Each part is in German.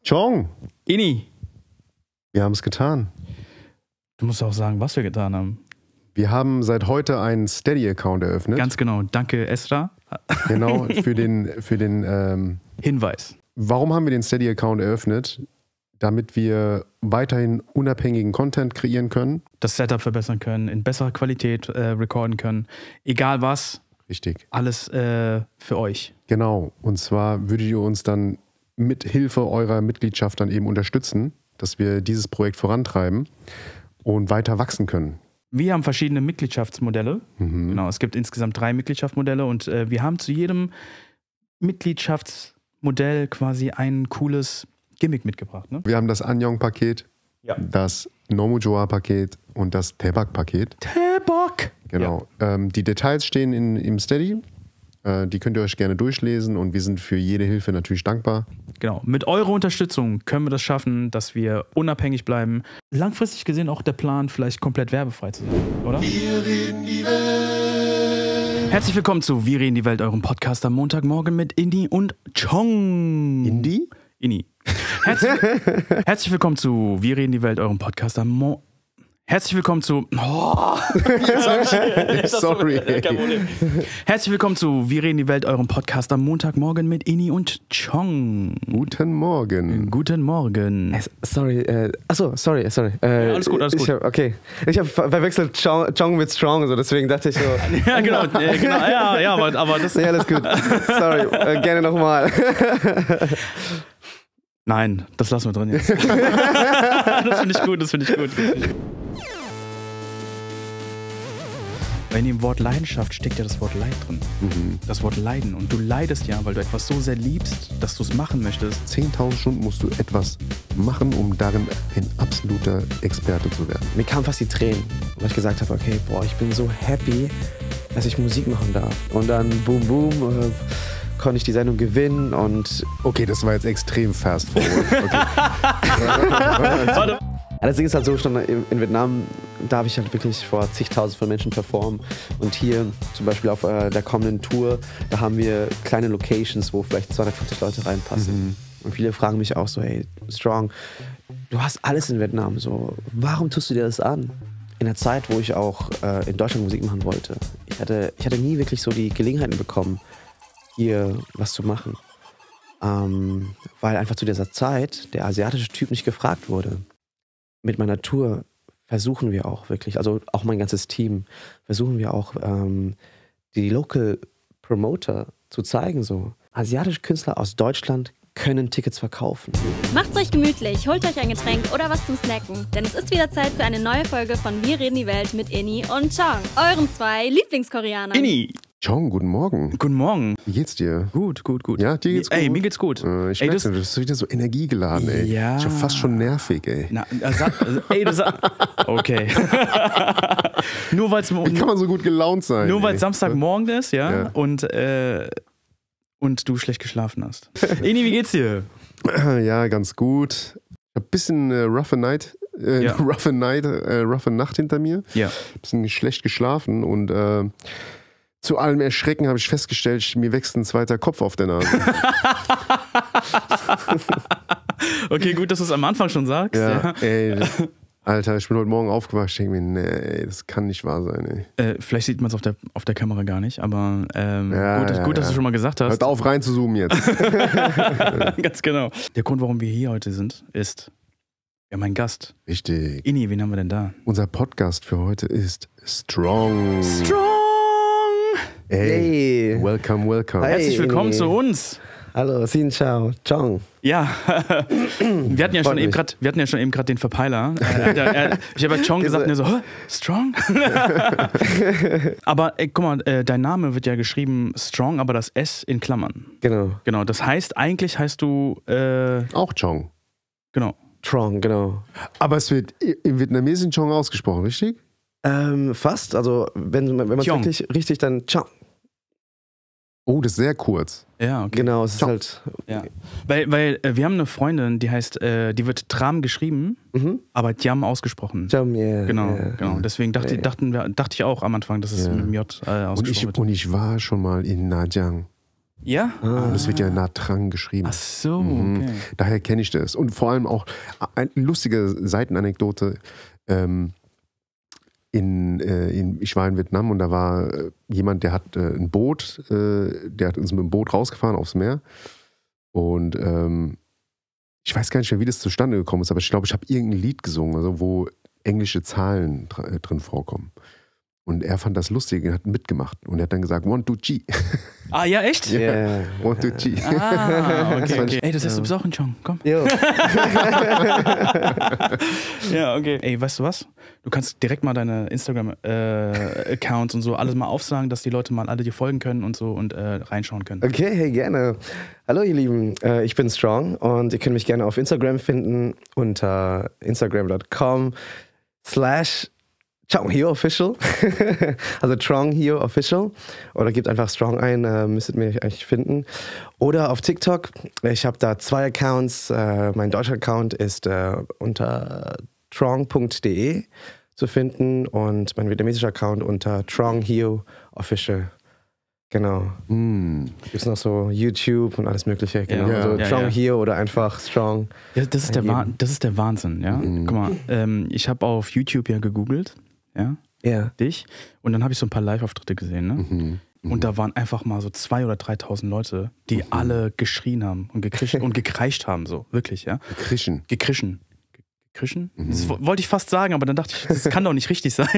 Chong, Ini, wir haben es getan. du musst auch sagen, was wir getan haben. Wir haben seit heute einen Steady-Account eröffnet. Ganz genau. Danke, Esra. Genau, für den Hinweis. warum haben wir den Steady-Account eröffnet? Damit wir weiterhin unabhängigen Content kreieren können. Das Setup verbessern können, in besserer Qualität recorden können. Egal was, Richtig. alles für euch. Genau. Und zwar würdet ihr uns dann mit Hilfe eurer Mitgliedschaft dann eben unterstützen, dass wir dieses Projekt vorantreiben und weiter wachsen können. Wir haben verschiedene Mitgliedschaftsmodelle. Genau, es gibt insgesamt 3 Mitgliedschaftsmodelle und wir haben zu jedem Mitgliedschaftsmodell quasi ein cooles Gimmick mitgebracht. Ne? Wir haben das Annyeong-Paket, Ja. das Nomujoa-Paket und das Taebak-Paket. Taebak! Genau. Die Details stehen im Steady. Die könnt ihr euch gerne durchlesen und wir sind für jede Hilfe natürlich dankbar. Genau. Mit eurer Unterstützung können wir das schaffen, dass wir unabhängig bleiben. Langfristig gesehen auch der Plan, vielleicht komplett werbefrei zu sein, oder? Wir reden die Welt. Herzlich willkommen zu Wir reden die Welt, eurem Podcast am Montagmorgen mit Ini und Chong. Indie? Ini. Herzlich willkommen zu Wir reden die Welt, eurem Podcast am Herzlich willkommen zu... Oh, Sorry. Kein Problem. Herzlich willkommen zu Wir reden die Welt, eurem Podcast am Montagmorgen mit Ini und Chong. Guten Morgen. Guten Morgen. Sorry, sorry. alles gut, alles gut. Ich habe verwechselt Chong mit Strong, so, deswegen dachte ich so. Ja, genau. Ja, aber das... Nee, alles gut. Sorry, gerne nochmal. Nein, das lassen wir drin jetzt. Das finde ich gut. In dem Wort Leidenschaft steckt ja das Wort Leid drin. Das Wort Leiden. Und du leidest ja, weil du etwas so sehr liebst, dass du es machen möchtest. 10.000 Stunden musst du etwas machen, um darin ein absoluter Experte zu werden. Mir kamen fast die Tränen, weil ich gesagt habe, okay, ich bin so happy, dass ich Musik machen darf. Und dann boom, konnte ich die Sendung gewinnen und... Okay, das war jetzt extrem fast forward. Okay. Warte. Das Ding ist halt so, schon in Vietnam darf ich halt wirklich vor zigtausend von Menschen performen. Und hier zum Beispiel auf der kommenden Tour, da haben wir kleine Locations, wo vielleicht 250 Leute reinpassen. Und viele fragen mich auch so, hey, Strong, du hast alles in Vietnam, so, warum tust du dir das an? In der Zeit, wo ich auch in Deutschland Musik machen wollte. Ich hatte nie wirklich so die Gelegenheiten bekommen, hier was zu machen. Weil einfach zu dieser Zeit der asiatische Typ nicht gefragt wurde. Mit meiner Tour versuchen wir auch wirklich, also auch mein ganzes Team, versuchen wir auch die Local Promoter zu zeigen, so asiatische Künstler aus Deutschland können Tickets verkaufen. Macht's euch gemütlich, holt euch ein Getränk oder was zum Snacken, denn es ist wieder Zeit für eine neue Folge von Wir reden die Welt mit Ini und Chong, euren 2 Lieblingskoreanern. Ini. Chong, guten Morgen. Guten Morgen. Wie geht's dir? Gut. Ja, dir geht's gut? Ey, mir geht's gut. Ich merke, du bist wieder so energiegeladen, ey. Ja. Schon fast schon nervig, ey. Okay. Nur weil es Wie kann man so gut gelaunt sein? Nur weil ey? Samstagmorgen ist, Ja. und du schlecht geschlafen hast. Ini, wie geht's dir? Ja, ganz gut. Ich hab ein bisschen roughe Nacht hinter mir. Ja. Bisschen schlecht geschlafen und zu allem Erschrecken habe ich festgestellt, mir wächst ein zweiter Kopf auf der Nase. Okay, gut, dass du es am Anfang schon sagst. Ja, ey, Alter, ich bin heute Morgen aufgewacht, ich denke mir, nee, ey, das kann nicht wahr sein, ey. Vielleicht sieht man es auf der Kamera gar nicht, aber Ja, gut, dass du schon mal gesagt hast. Hört auf rein zu zoomen jetzt. Ganz genau. Der Grund, warum wir hier heute sind, ist, wir haben einen Gast. Richtig. Ini, wen haben wir denn da? Unser Podcast für heute ist Strong. Strong! Ey, Hey. welcome. Hi. Herzlich willkommen zu uns. Hallo, Xin Chao, Chong. Ja, wir hatten ja schon eben gerade den Verpeiler. Ich habe ja Chong gesagt und er so, hä? Strong? Aber guck mal, dein Name wird ja geschrieben Strong, aber das S in Klammern. Genau, Das heißt, eigentlich heißt du, Auch Chong. genau. Trong, genau. Aber es wird im Vietnamesischen Chong ausgesprochen, richtig? Fast, also wenn man es Chong. wirklich richtig, dann Chong. Oh, das ist sehr kurz. Ja, okay. Genau, es ist Chong. halt... Ja. Weil wir haben eine Freundin, die heißt, die wird Tram geschrieben, aber Tiam ausgesprochen. Chong, yeah, Genau. Deswegen dachte ich auch am Anfang, dass es Ja. mit dem J ausgesprochen wird. Und ich war schon mal in Nha Trang. Ja? Und es wird ja Natrang geschrieben. Ach so, okay. Daher kenne ich das. Und vor allem auch eine lustige Seitenanekdote. Ich war in Vietnam und da war jemand, der hat ein Boot, der hat uns mit dem Boot rausgefahren aufs Meer. Und ich weiß gar nicht mehr, wie das zustande gekommen ist, aber ich glaube, ich habe irgendein Lied gesungen, also wo englische Zahlen drin vorkommen. Und er fand das lustig und hat mitgemacht. Und er hat dann gesagt, 1, 2, G. Ah, ja, echt? Yeah. 1, 2, G. Ah, okay. Ey, das heißt, du bist auch ein Chong, komm. Jo. Ja, okay. Ey, weißt du was? Du kannst direkt mal deine Instagram-Accounts und so alles mal aufsagen, dass die Leute mal alle dir folgen können und so und reinschauen können. Okay, hey, gerne. Hallo ihr Lieben, ich bin Strong und ihr könnt mich gerne auf Instagram finden unter instagram.com/ChongHioOfficial, also ChongHioOfficial, oder gebt einfach Strong ein, müsstet mir eigentlich finden. Oder auf TikTok, ich habe da 2 Accounts, mein deutscher Account ist unter trong.de zu finden und mein vietnamesischer Account unter ChongHioOfficial. Genau. Gibt es noch so YouTube und alles mögliche. Genau. Ja. Also Ja, Strong ja. hier oder einfach Strong. Ja, das ist der Wahnsinn, ja. Guck mal, ich habe auf YouTube ja gegoogelt, ja, Ja. dich, und dann habe ich so ein paar Live-Auftritte gesehen, ne? Und da waren einfach mal so 2.000 oder 3.000 Leute, die alle geschrien haben und gekreischt haben, so, wirklich, ja. Krischen. Gekrischen. Gekrischen? Das wollte ich fast sagen, aber dann dachte ich, das kann doch nicht richtig sein.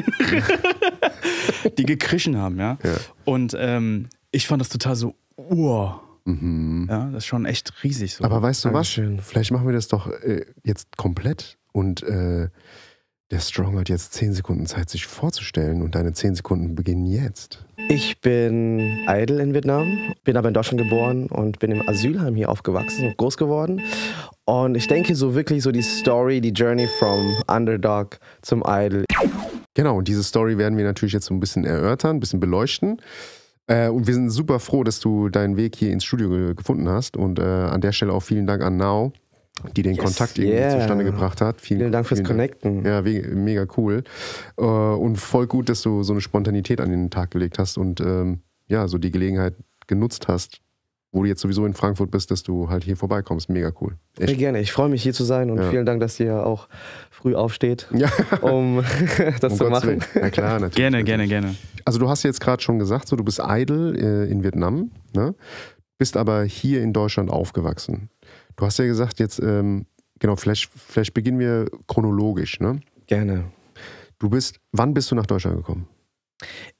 Die gekrischen haben, ja. Und ich fand das total so, ja, das ist schon echt riesig so. Aber weißt du Dankeschön. was? Vielleicht machen wir das doch jetzt komplett und der Strong hat jetzt 10 Sekunden Zeit, sich vorzustellen und deine 10 Sekunden beginnen jetzt. Ich bin Idol in Vietnam, bin aber in Deutschland geboren und bin im Asylheim hier aufgewachsen und groß geworden. Und ich denke so wirklich so die Story, die Journey from Underdog zum Idol. Genau, und diese Story werden wir natürlich jetzt so ein bisschen erörtern, ein bisschen beleuchten. Und wir sind super froh, dass du deinen Weg hier ins Studio gefunden hast. Und an der Stelle auch vielen Dank an Now, die den Kontakt irgendwie zustande gebracht hat. Vielen Dank fürs Connecten. Ja, mega cool. Und voll gut, dass du so eine Spontanität an den Tag gelegt hast und ja, so die Gelegenheit genutzt hast, wo du jetzt sowieso in Frankfurt bist, dass du halt hier vorbeikommst. Mega cool. Echt. Sehr gerne. Ich freue mich, hier zu sein und vielen Dank, dass ihr auch früh aufsteht, um das zu machen. Ja klar, natürlich. Gerne. Also du hast jetzt gerade schon gesagt, so, du bist Idol in Vietnam, ne? Bist aber hier in Deutschland aufgewachsen. Du hast ja gesagt, jetzt, genau, vielleicht beginnen wir chronologisch, ne? Gerne. Wann bist du nach Deutschland gekommen?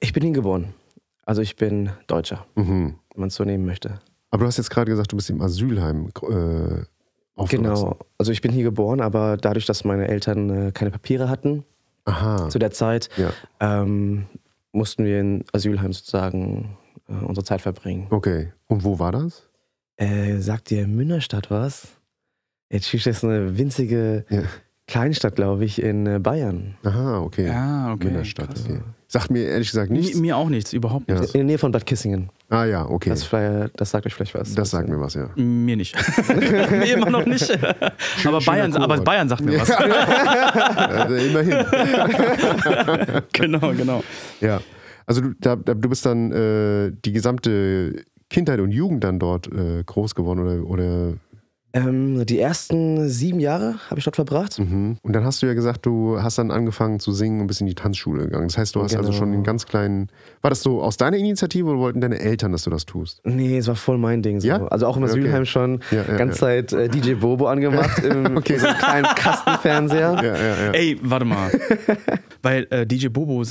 Ich bin hier geboren. Also ich bin Deutscher, wenn man es so nehmen möchte. Aber du hast jetzt gerade gesagt, du bist im Asylheim aufgewachsen. Genau. Also ich bin hier geboren, aber dadurch, dass meine Eltern keine Papiere hatten zu der Zeit, mussten wir in Asylheim sozusagen unsere Zeit verbringen. Okay. Und wo war das? Sagt dir Münnerstadt was? Jetzt ist eine winzige Kleinstadt, glaube ich, in Bayern. Aha, okay. Ah, okay. Münnerstadt. Okay. Sagt mir ehrlich gesagt nichts. Mir auch nichts, überhaupt nichts. In der Nähe von Bad Kissingen. Ah ja, okay. Das sagt euch vielleicht was. Das sagt mir was, ja. Mir nicht. Mir immer noch nicht. Aber Bayern sagt mir was. Immerhin. Genau. Ja. Also du bist dann die gesamte Kindheit und Jugend dann dort groß geworden oder? Die ersten 7 Jahre habe ich dort verbracht. Und dann hast du ja gesagt, du hast dann angefangen zu singen und bist in die Tanzschule gegangen. Das heißt, du hast also schon einen ganz kleinen... War das so aus deiner Initiative oder wollten deine Eltern, dass du das tust? Nee, es war voll mein Ding. So. Ja? Also auch im Asylheim schon ganze Zeit DJ Bobo angemacht im so einem kleinen Kastenfernseher. Ja. Ey, warte mal. Weil DJ Bobo,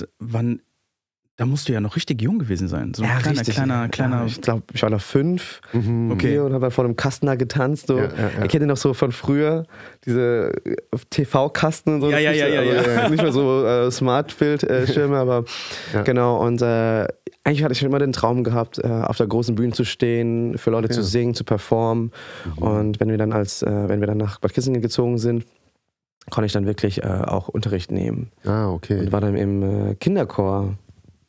da musst du ja noch richtig jung gewesen sein. So ein kleiner. Ja, ich glaube, ich war noch 5 Okay. und habe vor einem Kasten da getanzt. So. Ich kenne den noch so von früher, diese TV-Kasten und so. Ja. Nicht mehr so Smart-Bildschirme, aber genau. Und eigentlich hatte ich schon immer den Traum gehabt, auf der großen Bühne zu stehen, für Leute zu singen, zu performen. Und wenn wir dann nach Bad Kissingen gezogen sind, konnte ich dann wirklich auch Unterricht nehmen. Ah, okay. Und war dann im Kinderchor.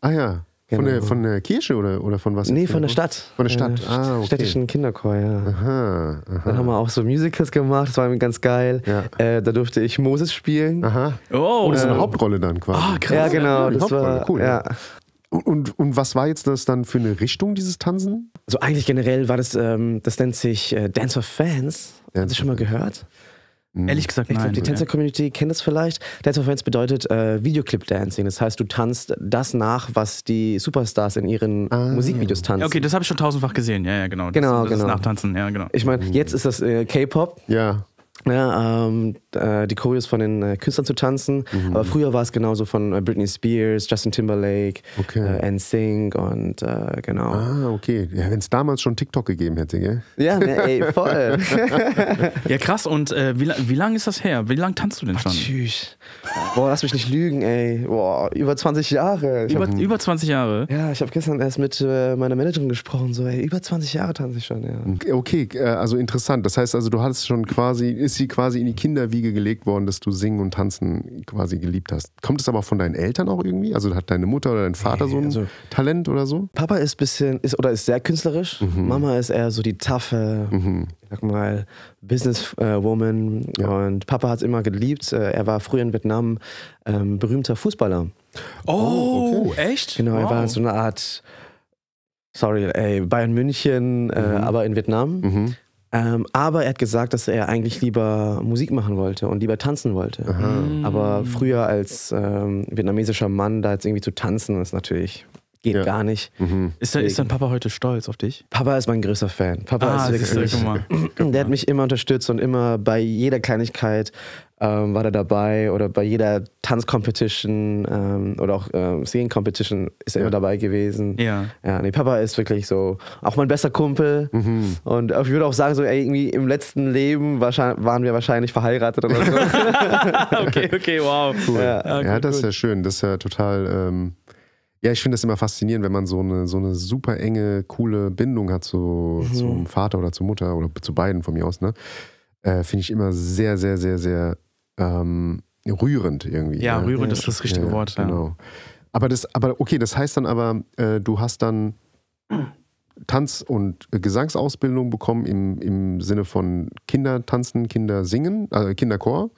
Ah ja, Genau. Von der Kirche oder von was? Nee, von der Stadt. Von der Stadt, okay. Städtischen Kinderchor, ja. Aha. Dann haben wir auch so Musicals gemacht, das war ganz geil. Ja. Da durfte ich Moses spielen. Aha. Oh, Das ist eine Hauptrolle dann quasi. Ah, krass. Ja, genau. Die Das Hauptrolle, war cool. Ja. Und was war jetzt das dann für eine Richtung, dieses Tanzen? Also eigentlich generell war das, das nennt sich Dance for Fans. Hast du schon mal gehört? Ehrlich gesagt, Ich nein. glaube, die Tänzer-Community kennt das vielleicht. Dance for Fans bedeutet Videoclip-Dancing. Das heißt, du tanzt das nach, was die Superstars in ihren Musikvideos tanzen. Okay, das habe ich schon tausendfach gesehen. Ja, genau. Das ist Nachtanzen, ja, genau. Ich meine, jetzt ist das K-Pop. Ja. Ja, die Choreos von den Künstlern zu tanzen. Aber früher war es genauso von Britney Spears, Justin Timberlake, NSYNC und genau. Ah, okay. Ja, wenn es damals schon TikTok gegeben hätte, gell? Ja, ne, ey, voll. Ja, krass. Und wie lange ist das her? Wie lange tanzt du denn schon? Tschüss. Boah, lass mich nicht lügen, ey. Boah, über 20 Jahre. Über 20 Jahre? Ja, ich habe gestern erst mit meiner Managerin gesprochen. So, ey, über 20 Jahre tanze ich schon, ja. Okay, also interessant. Das heißt also, du hattest schon ist sie quasi in die Kinderwiege gelegt worden, dass du Singen und Tanzen quasi geliebt hast. Kommt es aber von deinen Eltern auch irgendwie? Also hat deine Mutter oder dein Vater so ein Talent oder so? Papa ist sehr künstlerisch. Mama ist eher so die taffe, ich sag mal, Businesswoman. Und Papa hat es immer geliebt. Er war früher in Vietnam berühmter Fußballer. Oh, okay. Echt? Genau, er war so eine Art, Bayern München, aber in Vietnam. Aber er hat gesagt, dass er eigentlich lieber Musik machen wollte und lieber tanzen wollte. Aber früher als vietnamesischer Mann da jetzt irgendwie zu tanzen, ist natürlich, geht gar nicht. Ist dein Papa heute stolz auf dich? Papa ist mein größter Fan. Papa ist wirklich, der hat mich immer unterstützt und immer bei jeder Kleinigkeit war der dabei oder bei jeder Tanzcompetition oder auch Singing-Competition ist er immer dabei gewesen. Ja. Ja, nee, Papa ist wirklich so auch mein bester Kumpel und ich würde auch sagen, so irgendwie im letzten Leben waren wir wahrscheinlich verheiratet oder so. Okay, wow. Cool. Ja, das ist ja schön. Das ist ja total... Ja, ich finde das immer faszinierend, wenn man so eine super enge, coole Bindung hat zum Vater oder zur Mutter oder zu beiden von mir aus, ne? Finde ich immer sehr, sehr, sehr, sehr rührend irgendwie. Ja, rührend ist das richtige Wort. Genau. Aber okay, das heißt dann aber, du hast dann Tanz- und Gesangsausbildung bekommen im Sinne von Kindertanzen, Kindersingen, Kinderchor.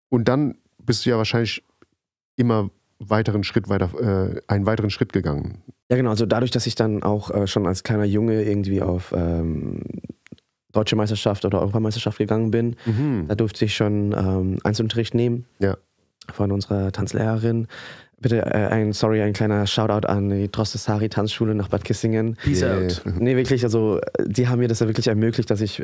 Und dann bist du ja wahrscheinlich immer einen weiteren Schritt gegangen. Ja, genau. Also dadurch, dass ich dann auch schon als kleiner Junge irgendwie auf Deutsche Meisterschaft oder Europameisterschaft gegangen bin, da durfte ich schon Einzelunterricht nehmen von unserer Tanzlehrerin. Bitte ein kleiner Shoutout an die Droste-Sari Tanzschule nach Bad Kissingen. Peace out. Nee, wirklich, also die haben mir das ja wirklich ermöglicht, dass ich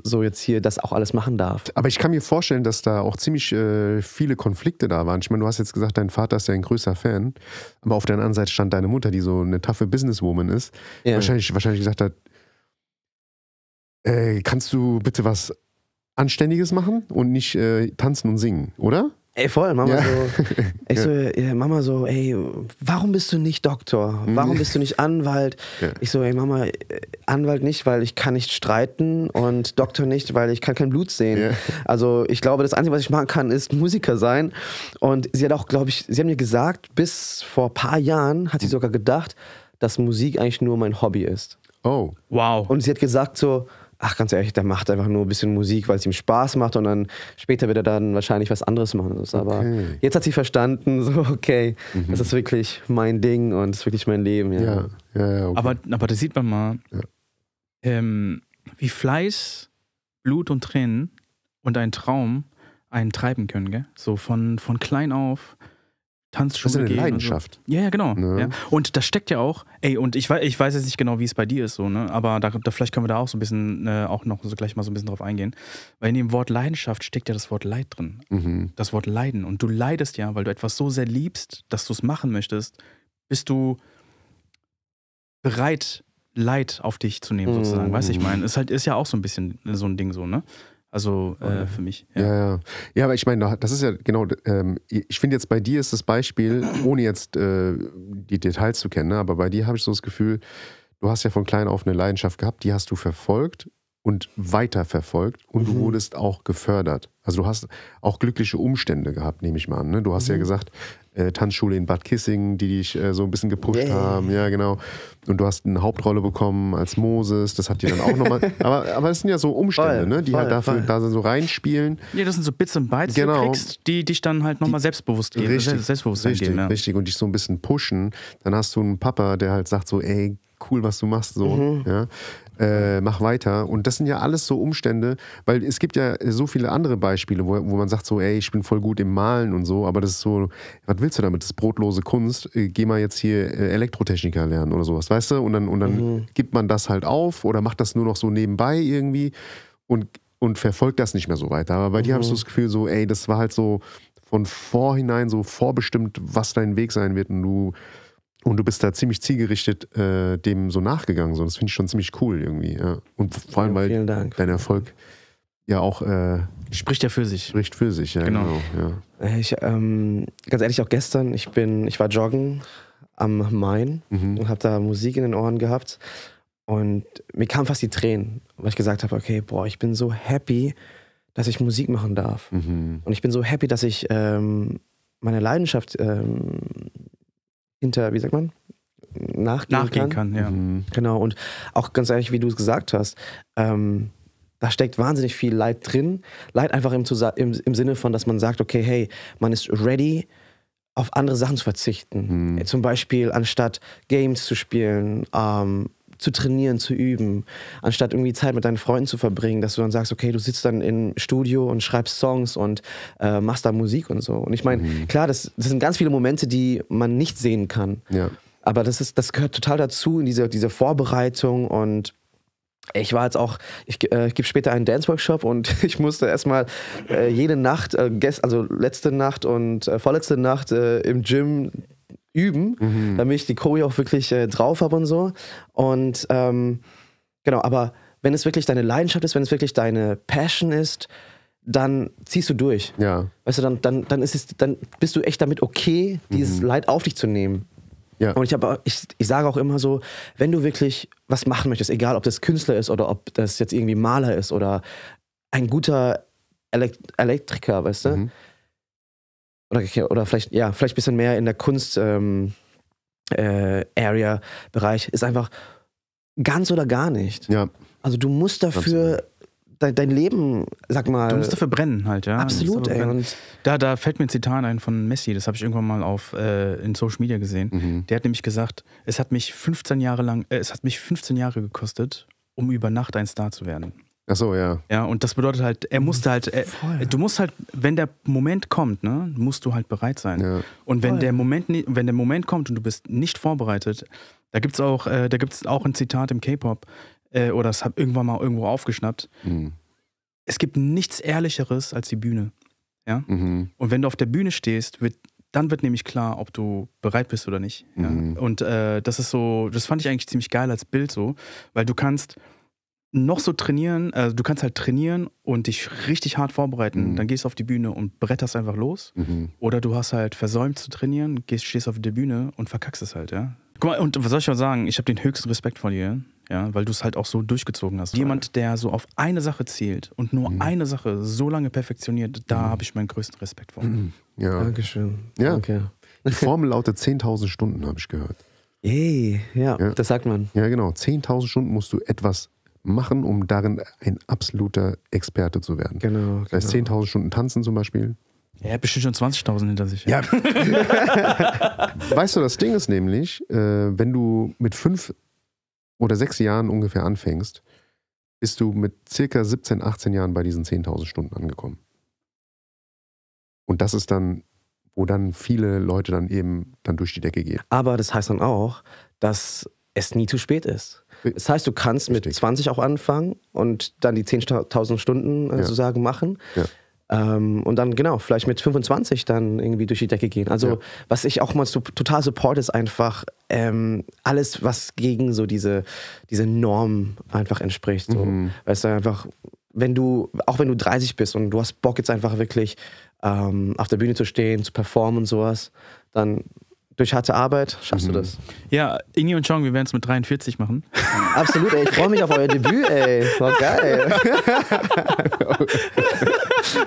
so jetzt hier das auch alles machen darf. Aber ich kann mir vorstellen, dass da auch ziemlich viele Konflikte da waren. Ich meine, du hast jetzt gesagt, dein Vater ist ja ein größer Fan, aber auf der anderen Seite stand deine Mutter, die so eine taffe Businesswoman ist, wahrscheinlich gesagt hat, kannst du bitte was Anständiges machen und nicht tanzen und singen, oder? Ey, voll, Mama Mama so, ey, warum bist du nicht Doktor? Warum bist du nicht Anwalt? Ich so, ey Mama, Anwalt nicht, weil ich kann nicht streiten und Doktor nicht, weil ich kann kein Blut sehen. Also ich glaube, das Einzige, was ich machen kann, ist Musiker sein. Und sie hat auch, glaube ich, sie hat mir gesagt, bis vor ein paar Jahren hat sie sogar gedacht, dass Musik eigentlich nur mein Hobby ist. Oh. Wow. Und sie hat gesagt so, ach, ganz ehrlich, der macht einfach nur ein bisschen Musik, weil es ihm Spaß macht und dann später wird er dann wahrscheinlich was anderes machen. Aber jetzt hat sie verstanden, so okay, das ist wirklich mein Ding und das ist wirklich mein Leben. Ja. Okay. Aber da sieht man mal, wie Fleiß, Blut und Tränen und ein Traum einen treiben können, gell? So von klein auf. Tanzschule das ist eine gehen Leidenschaft. So. Ja, genau. Ja. Und das steckt ja auch, und ich weiß jetzt nicht genau, wie es bei dir ist, so, ne? Aber da vielleicht können wir da auch so ein bisschen, auch noch so gleich mal so ein bisschen drauf eingehen. Weil in dem Wort Leidenschaft steckt ja das Wort Leid drin. Das Wort Leiden. Und du leidest ja, weil du etwas so sehr liebst, dass du es machen möchtest, bist du bereit, Leid auf dich zu nehmen, sozusagen. Weißt du, ich meine, ist ja auch so ein bisschen so ein Ding so, ne? Also für mich. Ja, aber ich meine, das ist ja genau, ich finde jetzt bei dir ist das Beispiel, ohne jetzt die Details zu kennen, ne, aber bei dir habe ich so das Gefühl, du hast ja von klein auf eine Leidenschaft gehabt, die hast du verfolgt und weiterverfolgt und du wurdest auch gefördert. Also du hast auch glückliche Umstände gehabt, nehme ich mal an. Ne? Du hast ja gesagt, Tanzschule in Bad Kissingen, die dich so ein bisschen gepusht haben. Ja, genau. Und du hast eine Hauptrolle bekommen als Moses. Das hat dir dann auch nochmal... Aber es sind ja so Umstände, ne? Die halt dafür da so reinspielen. Ja, das sind so Bits und Bytes, die du kriegst, die dich dann halt nochmal Selbstbewusstsein geben. Ja. Richtig. Und dich so ein bisschen pushen. Dann hast du einen Papa, der halt sagt so, ey, cool, was du machst, so. Ja? Mach weiter. Und das sind ja alles so Umstände, weil es gibt ja so viele andere Beispiele, wo man sagt so, ey, ich bin voll gut im Malen und so, aber das ist so, was willst du damit? Das ist brotlose Kunst. Geh mal jetzt hier Elektrotechniker lernen oder sowas, weißt du? Und dann gibt man das halt auf oder macht das nur noch so nebenbei irgendwie und verfolgt das nicht mehr so weiter. Aber bei dir habe ich so das Gefühl so, ey, das war halt so von vorhinein so vorbestimmt, was dein Weg sein wird und du bist da ziemlich zielgerichtet dem so nachgegangen. So. Das finde ich schon ziemlich cool irgendwie. Ja. Und vor allem, weil dein Erfolg ja auch... spricht ja für sich. Spricht für sich, ja. Genau. Ja. Ich, ganz ehrlich, auch gestern, ich war joggen am Main und habe da Musik in den Ohren gehabt. Und mir kamen fast die Tränen, weil ich gesagt habe, okay, boah, ich bin so happy, dass ich Musik machen darf. Und ich bin so happy, dass ich meine Leidenschaft... nachgehen kann. Ja. Genau, und auch ganz ehrlich, wie du es gesagt hast, da steckt wahnsinnig viel Leid drin. Leid einfach im Sinne von, dass man sagt, okay, hey, man ist ready, auf andere Sachen zu verzichten. Zum Beispiel, anstatt Games zu spielen, zu trainieren, zu üben, anstatt irgendwie Zeit mit deinen Freunden zu verbringen, dass du dann sagst, okay, du sitzt dann im Studio und schreibst Songs und machst da Musik und so. Und ich meine, klar, das sind ganz viele Momente, die man nicht sehen kann. Ja. Aber das gehört total dazu, in diese Vorbereitung. Und ich war jetzt auch, ich gebe später einen Dance-Workshop und ich musste erstmal jede Nacht, also letzte Nacht und vorletzte Nacht im Gym üben, damit ich die Choreo auch wirklich drauf habe und so. Und genau, aber wenn es wirklich deine Leidenschaft ist, wenn es wirklich deine Passion ist, dann ziehst du durch. Ja. Weißt du, dann bist du echt damit okay, dieses Leid auf dich zu nehmen. Ja. Und ich sage auch immer so, wenn du wirklich was machen möchtest, egal ob das Künstler ist oder ob das jetzt irgendwie Maler ist oder ein guter Elektriker, weißt du? Oder vielleicht ein bisschen mehr in der Kunst-Area-Bereich, ist einfach ganz oder gar nicht. Ja. Also du musst dafür dein Leben, sag mal... Du musst dafür brennen halt, ja. Absolut, ey. Und da fällt mir ein Zitat ein von Messi, das habe ich irgendwann mal in Social Media gesehen. Der hat nämlich gesagt, es hat mich 15 Jahre gekostet, um über Nacht ein Star zu werden. Ach so, ja. Ja, und das bedeutet halt, du musst halt, wenn der Moment kommt, ne, musst du halt bereit sein. Ja. Und wenn der Moment kommt und du bist nicht vorbereitet, da gibt's auch ein Zitat im K-Pop, oder das habe irgendwann mal irgendwo aufgeschnappt. Es gibt nichts Ehrlicheres als die Bühne. Ja? Und wenn du auf der Bühne stehst, dann wird nämlich klar, ob du bereit bist oder nicht. Ja? Und das fand ich eigentlich ziemlich geil als Bild so, weil du kannst noch so trainieren, du kannst halt trainieren und dich richtig hart vorbereiten. Dann gehst du auf die Bühne und bretterst einfach los. Oder du hast halt versäumt zu trainieren, stehst auf der Bühne und verkackst es halt, ja. Guck mal, und was soll ich mal sagen? Ich habe den höchsten Respekt vor dir, ja, weil du es halt auch so durchgezogen hast. Jemand, der so auf eine Sache zielt und nur eine Sache so lange perfektioniert, da habe ich meinen größten Respekt vor. Ja. Dankeschön. Ja. Danke. Die Formel lautet 10.000 Stunden, habe ich gehört. Ja, das sagt man. Ja, genau. 10.000 Stunden musst du etwas machen, um darin ein absoluter Experte zu werden. Genau. Das heißt 10.000 Stunden tanzen zum Beispiel. Er hat bestimmt schon 20.000 hinter sich. Ja. Weißt du, das Ding ist nämlich, wenn du mit 5 oder 6 Jahren ungefähr anfängst, bist du mit circa 17, 18 Jahren bei diesen 10.000 Stunden angekommen. Und das ist dann, wo dann viele Leute dann eben durch die Decke gehen. Aber das heißt dann auch, dass es nie zu spät ist. Das heißt, du kannst mit 20 auch anfangen und dann die 10.000 Stunden sozusagen machen. Ja. Und dann vielleicht mit 25 dann irgendwie durch die Decke gehen. Also was ich auch mal total support, ist einfach alles, was gegen so diese Norm einfach entspricht. So. Weißt du, einfach, auch wenn du 30 bist und du hast Bock jetzt einfach wirklich auf der Bühne zu stehen, zu performen und sowas, dann durch harte Arbeit schaffst du das. Ja, Iggy und Chong, wir werden es mit 43 machen. Absolut, ey, ich freue mich auf euer Debüt, ey. War geil.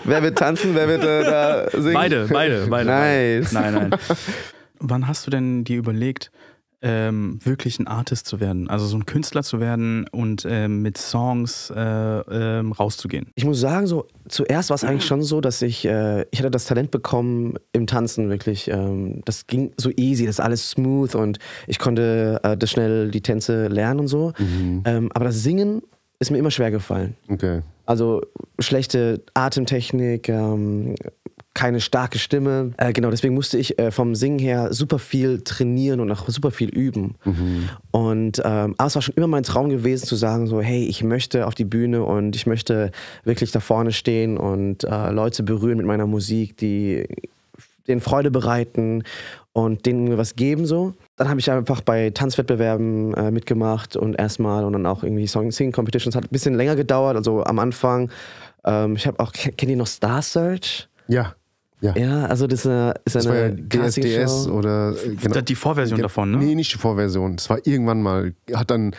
Wer wird tanzen, wer wird da singen? Beide. Nice. Nein. Wann hast du denn dir überlegt, wirklich ein Artist zu werden? Also so ein Künstler zu werden und mit Songs rauszugehen? Ich muss sagen, so zuerst war es eigentlich schon so, dass ich hatte das Talent bekommen im Tanzen wirklich. Das ging so easy, das ist alles smooth und ich konnte das schnell die Tänze lernen und so. Aber das Singen ist mir immer schwer gefallen. Okay. Also schlechte Atemtechnik, keine starke Stimme. Genau, deswegen musste ich vom Singen her super viel trainieren und auch super viel üben. Und aber es war schon immer mein Traum gewesen zu sagen so, hey, ich möchte auf die Bühne und ich möchte wirklich da vorne stehen und Leute berühren mit meiner Musik, die denen Freude bereiten und denen was geben so. Dann habe ich einfach bei Tanzwettbewerben mitgemacht und erstmal und dann auch irgendwie Singing Competitions. Hat ein bisschen länger gedauert, also am Anfang. Ich habe auch, kennt ihr noch Star Search? Ja. Ja, also das ist war ja eine DSDS oder Genau. Die Vorversion davon, ne? Nee, nicht die Vorversion. Es war irgendwann mal, hat dann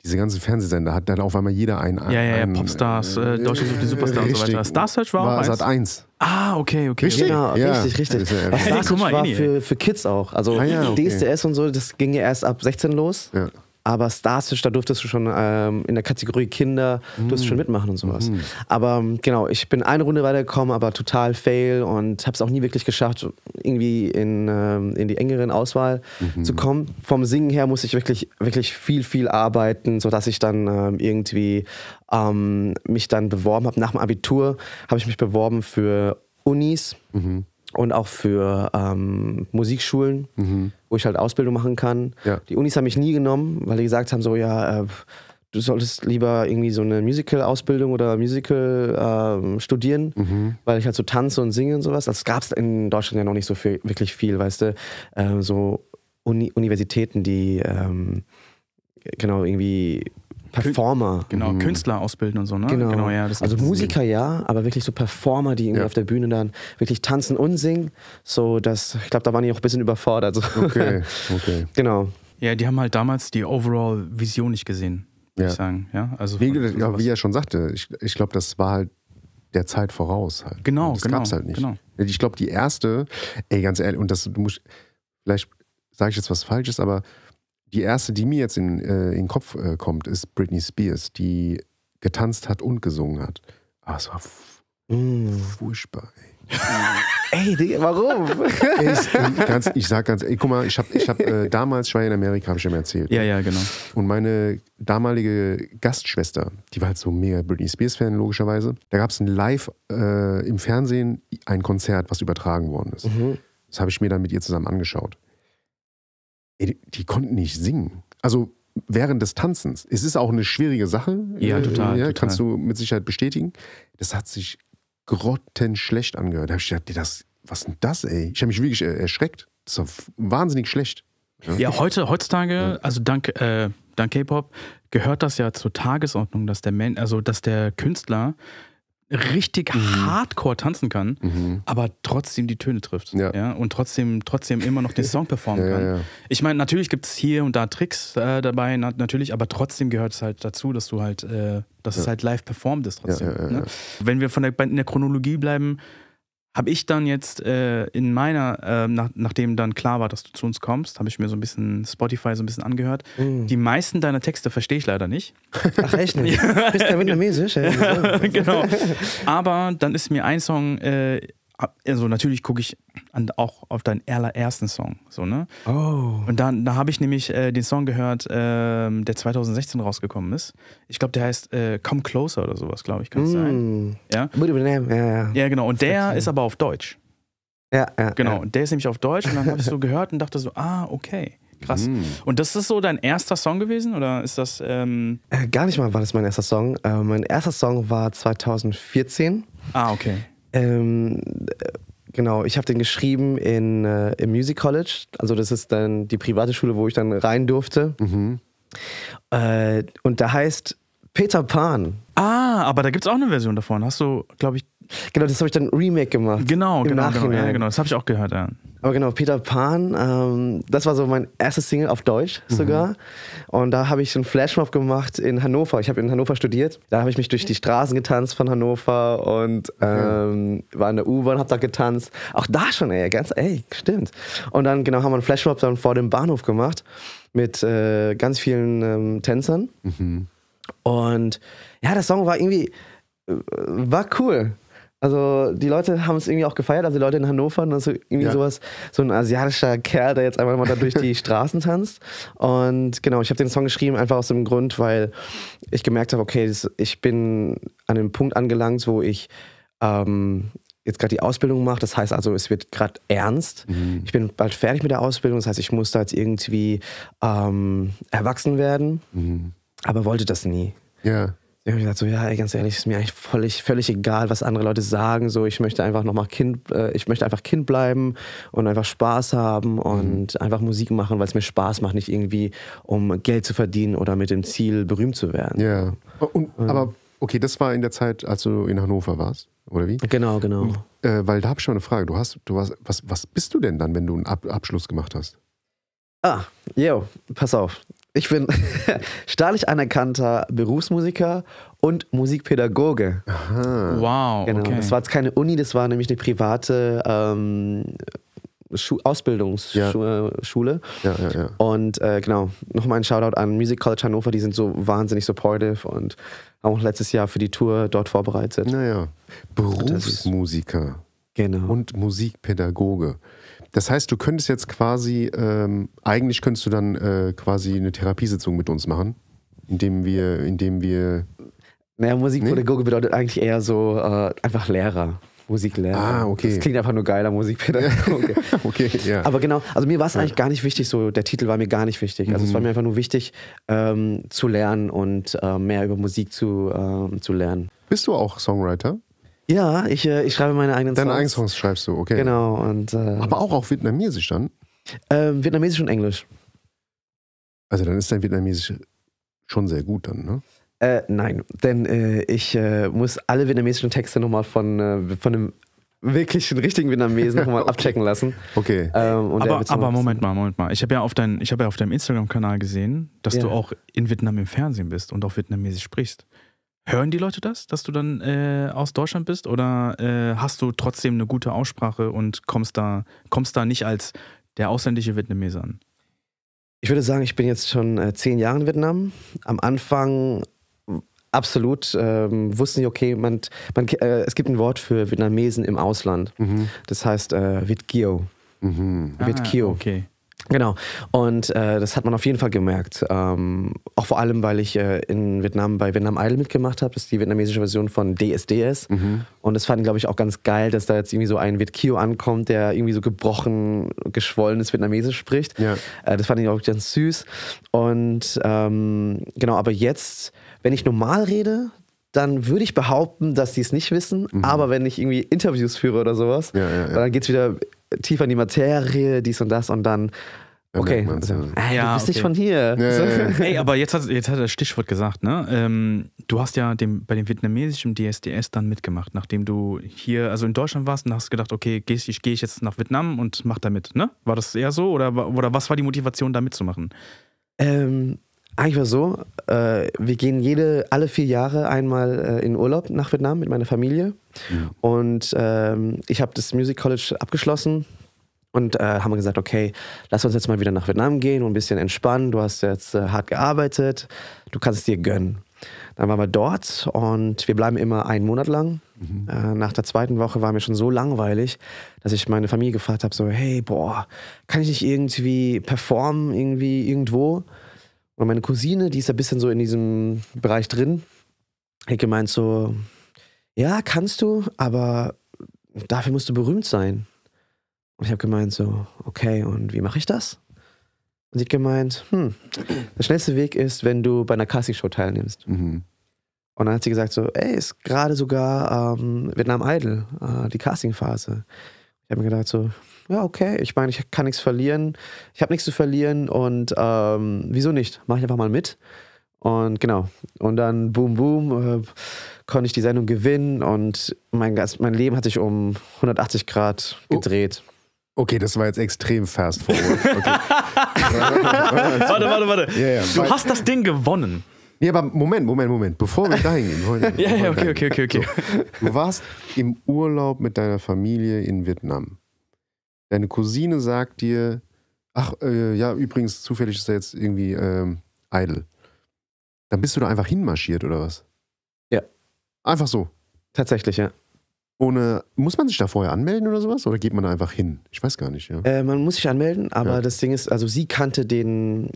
diese ganzen Fernsehsender, hat dann auf einmal jeder einen. Ja, Popstars, Deutschland sucht die Superstar und so weiter. Star Search war auch Sat 1. Ah, okay. Richtig? Genau, Ja. richtig. Ja. Was Star guck mal, Search war für Kids auch. Also okay. DSDS und so, das ging ja erst ab 16 los. Ja. Aber Star Search, da durftest du schon in der Kategorie Kinder, durftest schon mitmachen und sowas. Aber genau, ich bin eine Runde weitergekommen, aber total fail und habe es auch nie wirklich geschafft, irgendwie in die engeren Auswahl zu kommen. Vom Singen her musste ich wirklich viel arbeiten, sodass ich dann irgendwie mich dann beworben habe. Nach dem Abitur habe ich mich beworben für Unis. Und auch für Musikschulen, wo ich halt Ausbildung machen kann. Ja. Die Unis haben mich nie genommen, weil die gesagt haben, so ja, du solltest lieber irgendwie so eine Musical-Ausbildung oder Musical studieren, weil ich halt so tanze und singe und sowas. Das gab es in Deutschland ja noch nicht so wirklich viel, weißt du. So Universitäten, die genau irgendwie Performer. Genau, Künstler ausbilden und so, ne? Genau ja, das also Musiker ja, aber wirklich so Performer, die irgendwie auf der Bühne dann wirklich tanzen und singen. So, ich glaube, da waren die auch ein bisschen überfordert. So. Okay. Genau. Ja, die haben halt damals die Overall-Vision nicht gesehen, würde ich sagen. Ja, also wie er schon sagte, ich glaube, das war halt der Zeit voraus halt. Genau, das gab's halt nicht. Genau. Ich glaube, die erste, ganz ehrlich, und vielleicht sage ich jetzt was Falsches, aber die erste, die mir jetzt in den Kopf kommt, ist Britney Spears, die getanzt hat und gesungen hat. Aber es war furchtbar, ey. Digga, warum? Ich sag ganz, guck mal, ich hab damals, ich war in Amerika, habe ich ja mal erzählt. Ja, genau. Und meine damalige Gastschwester, die war halt so mega Britney Spears-Fan, logischerweise. Da gab es live im Fernsehen ein Konzert, was übertragen worden ist. Das habe ich mir dann mit ihr zusammen angeschaut. Die konnten nicht singen. Also während des Tanzens. Es ist auch eine schwierige Sache. Ja, total. Kannst du mit Sicherheit bestätigen. Das hat sich grottenschlecht angehört. Da habe ich gedacht, was ist denn das, ey? Ich habe mich wirklich erschreckt. Das war wahnsinnig schlecht. Ja, heutzutage, also dank K-Pop, gehört das ja zur Tagesordnung, dass der Künstler richtig hardcore tanzen kann, aber trotzdem die Töne trifft. Ja? Und trotzdem immer noch den Song performen kann. Ja. Ich meine, natürlich gibt es hier und da Tricks dabei, natürlich, aber trotzdem gehört es halt dazu, dass du halt, dass es halt live performt ist trotzdem. Ne? Wenn wir in der Chronologie bleiben, habe ich dann jetzt in meiner, nachdem dann klar war, dass du zu uns kommst, habe ich mir so ein bisschen Spotify so ein bisschen angehört. Die meisten deiner Texte verstehe ich leider nicht. Ach echt nicht? Bist du vietnamesisch? Genau. Aber dann ist mir ein Song, also natürlich gucke ich auch auf deinen allerersten Song. So, ne? Oh. Und da habe ich nämlich den Song gehört, der 2016 rausgekommen ist. Ich glaube, der heißt Come Closer oder sowas, glaube ich, kann es sein. Ja? Ja, genau. Und der ist aber auf Deutsch. Ja. Genau. Und der ist nämlich auf Deutsch und dann habe ich so gehört und dachte so, okay. Krass. Und das ist so dein erster Song gewesen? Oder ist das. Gar nicht mal war das mein erster Song. Mein erster Song war 2014. Ah, okay. Genau, ich habe den geschrieben im Music College. Also das ist dann die private Schule, wo ich dann rein durfte. Und da heißt Peter Pan. Ah, aber da gibt es auch eine Version davon. Hast du, glaube ich, Genau, das habe ich dann Remake gemacht. Genau, Im Nachhinein. Ja, genau, das habe ich auch gehört, ja. Aber genau, Peter Pan, das war so mein erstes Single auf Deutsch sogar. Und da habe ich einen Flashmob gemacht in Hannover. Ich habe in Hannover studiert. Da habe ich mich durch die Straßen getanzt von Hannover und war in der U-Bahn, habe da getanzt. Auch da schon, stimmt. Und dann genau haben wir einen Flashmob dann vor dem Bahnhof gemacht mit ganz vielen Tänzern. Und ja, der Song war irgendwie, war cool. Also die Leute haben es irgendwie auch gefeiert, also die Leute in Hannover, also irgendwie sowas, so ein asiatischer Kerl, der jetzt einfach mal da durch die Straßen tanzt. Und genau, ich habe den Song geschrieben einfach aus dem Grund, weil ich gemerkt habe, okay, ich bin an einem Punkt angelangt, wo ich jetzt gerade die Ausbildung mache. Das heißt also, es wird gerade ernst. Ich bin bald fertig mit der Ausbildung, das heißt, ich muss da jetzt irgendwie erwachsen werden, aber wollte das nie. Ja. Ich habe gesagt, so, ja, ganz ehrlich, ist mir eigentlich völlig egal, was andere Leute sagen. So, ich möchte einfach nochmal Kind bleiben und einfach Spaß haben und einfach Musik machen, weil es mir Spaß macht, nicht irgendwie, um Geld zu verdienen oder mit dem Ziel, berühmt zu werden. Ja. Aber okay, das war in der Zeit, als du in Hannover warst, oder wie? Genau. Weil da habe ich schon eine Frage. Was bist du denn dann, wenn du einen Abschluss gemacht hast? Pass auf. Ich bin staatlich anerkannter Berufsmusiker und Musikpädagoge. Aha. Wow, Genau. okay. Das war jetzt keine Uni, das war nämlich eine private Ausbildungsschule. Ja. Und genau, nochmal ein Shoutout an Music College Hannover, die sind so wahnsinnig supportive und haben auch letztes Jahr für die Tour dort vorbereitet. Naja, Berufsmusiker und Musikpädagoge. Das heißt, du könntest jetzt quasi, eigentlich könntest du dann quasi eine Therapiesitzung mit uns machen, indem wir Naja, Musikpädagoge bedeutet eigentlich eher so einfach Lehrer. Musiklehrer. Ah, okay. Das klingt einfach nur geiler, Musikpädagoge. Okay, ja. Aber genau, also mir war es eigentlich gar nicht wichtig, so der Titel war mir gar nicht wichtig. Also es war mir einfach nur wichtig, zu lernen und mehr über Musik zu lernen. Bist du auch Songwriter? Ja, ich schreibe meine eigenen Songs. Deine eigenen Songs schreibst du, okay. Genau. Und, aber auch auf Vietnamesisch dann? Vietnamesisch und Englisch. Also dann ist dein Vietnamesisch schon sehr gut dann, ne? Nein, denn ich muss alle vietnamesischen Texte nochmal von einem wirklichen, richtigen Vietnamesen nochmal abchecken lassen. Okay. Aber Moment mal. Ich habe ja auf deinem Instagram-Kanal gesehen, dass du auch in Vietnam im Fernsehen bist und auch Vietnamesisch sprichst. Hören die Leute das, dass du dann aus Deutschland bist? Oder hast du trotzdem eine gute Aussprache und kommst da nicht als der ausländische Vietnameser an? Ich würde sagen, ich bin jetzt schon 10 Jahre in Vietnam. Am Anfang absolut wussten die, okay, es gibt ein Wort für Vietnamesen im Ausland. Das heißt Viet Kieu. Viet Kieu. Okay. Genau. Und das hat man auf jeden Fall gemerkt. Auch vor allem, weil ich in Vietnam bei Vietnam Idol mitgemacht habe. Das ist die vietnamesische Version von DSDS. Und das fanden, glaube ich, auch ganz geil, dass da jetzt irgendwie so ein Viet Kieu ankommt, der irgendwie so gebrochen, geschwollenes Vietnamesisch spricht. Ja. Das fand ich auch ganz süß. Und genau, aber jetzt, wenn ich normal rede, dann würde ich behaupten, dass die es nicht wissen. Aber wenn ich irgendwie Interviews führe oder sowas, dann geht es wieder tiefer in die Materie, dies und das und dann, okay, du bist nicht von hier. Ey, aber jetzt hat er das Stichwort gesagt, ne? Du hast ja bei dem vietnamesischen DSDS dann mitgemacht, nachdem du hier, also in Deutschland warst und hast gedacht, okay, gehe ich jetzt nach Vietnam und mach da mit, ne? War das eher so oder was war die Motivation, da mitzumachen? Eigentlich war es so, wir gehen alle 4 Jahre einmal in Urlaub nach Vietnam mit meiner Familie. Und ich habe das Music College abgeschlossen und haben gesagt, okay, lass uns jetzt mal wieder nach Vietnam gehen und ein bisschen entspannen. Du hast jetzt hart gearbeitet, du kannst es dir gönnen. Dann waren wir dort und wir bleiben immer 1 Monat lang. Nach der 2. Woche war mir schon so langweilig, dass ich meine Familie gefragt habe, so, hey, kann ich nicht irgendwie performen, irgendwo? Und meine Cousine, die ist ein bisschen so in diesem Bereich drin, hat gemeint so, ja, kannst du, aber dafür musst du berühmt sein. Und ich habe gemeint so, okay, und wie mache ich das? Und sie hat gemeint, der schnellste Weg ist, wenn du bei einer Castingshow teilnimmst. Und dann hat sie gesagt so, ey, ist gerade sogar Vietnam Idol, die Castingphase. Ich habe mir gedacht so, ja, okay, ich meine, ich kann nichts verlieren, ich habe nichts zu verlieren und wieso nicht? Mach ich einfach mal mit. Und genau. Und dann boom, boom, konnte ich die Sendung gewinnen und mein Leben hat sich um 180 Grad gedreht. Okay, das war jetzt extrem fast forward. Okay. Warte. Ja. Du hast das Ding gewonnen. Ja, aber Moment. Bevor wir dahin gehen. Ja, okay. So, du warst im Urlaub mit deiner Familie in Vietnam. Deine Cousine sagt dir, ja, übrigens, zufällig ist er jetzt irgendwie Idol. Dann bist du da einfach hinmarschiert, oder was? Ja. Einfach so? Tatsächlich, ja. Muss man sich da vorher anmelden oder sowas? Oder geht man da einfach hin? Ich weiß gar nicht, ja. Man muss sich anmelden, aber das Ding ist, also sie kannte sie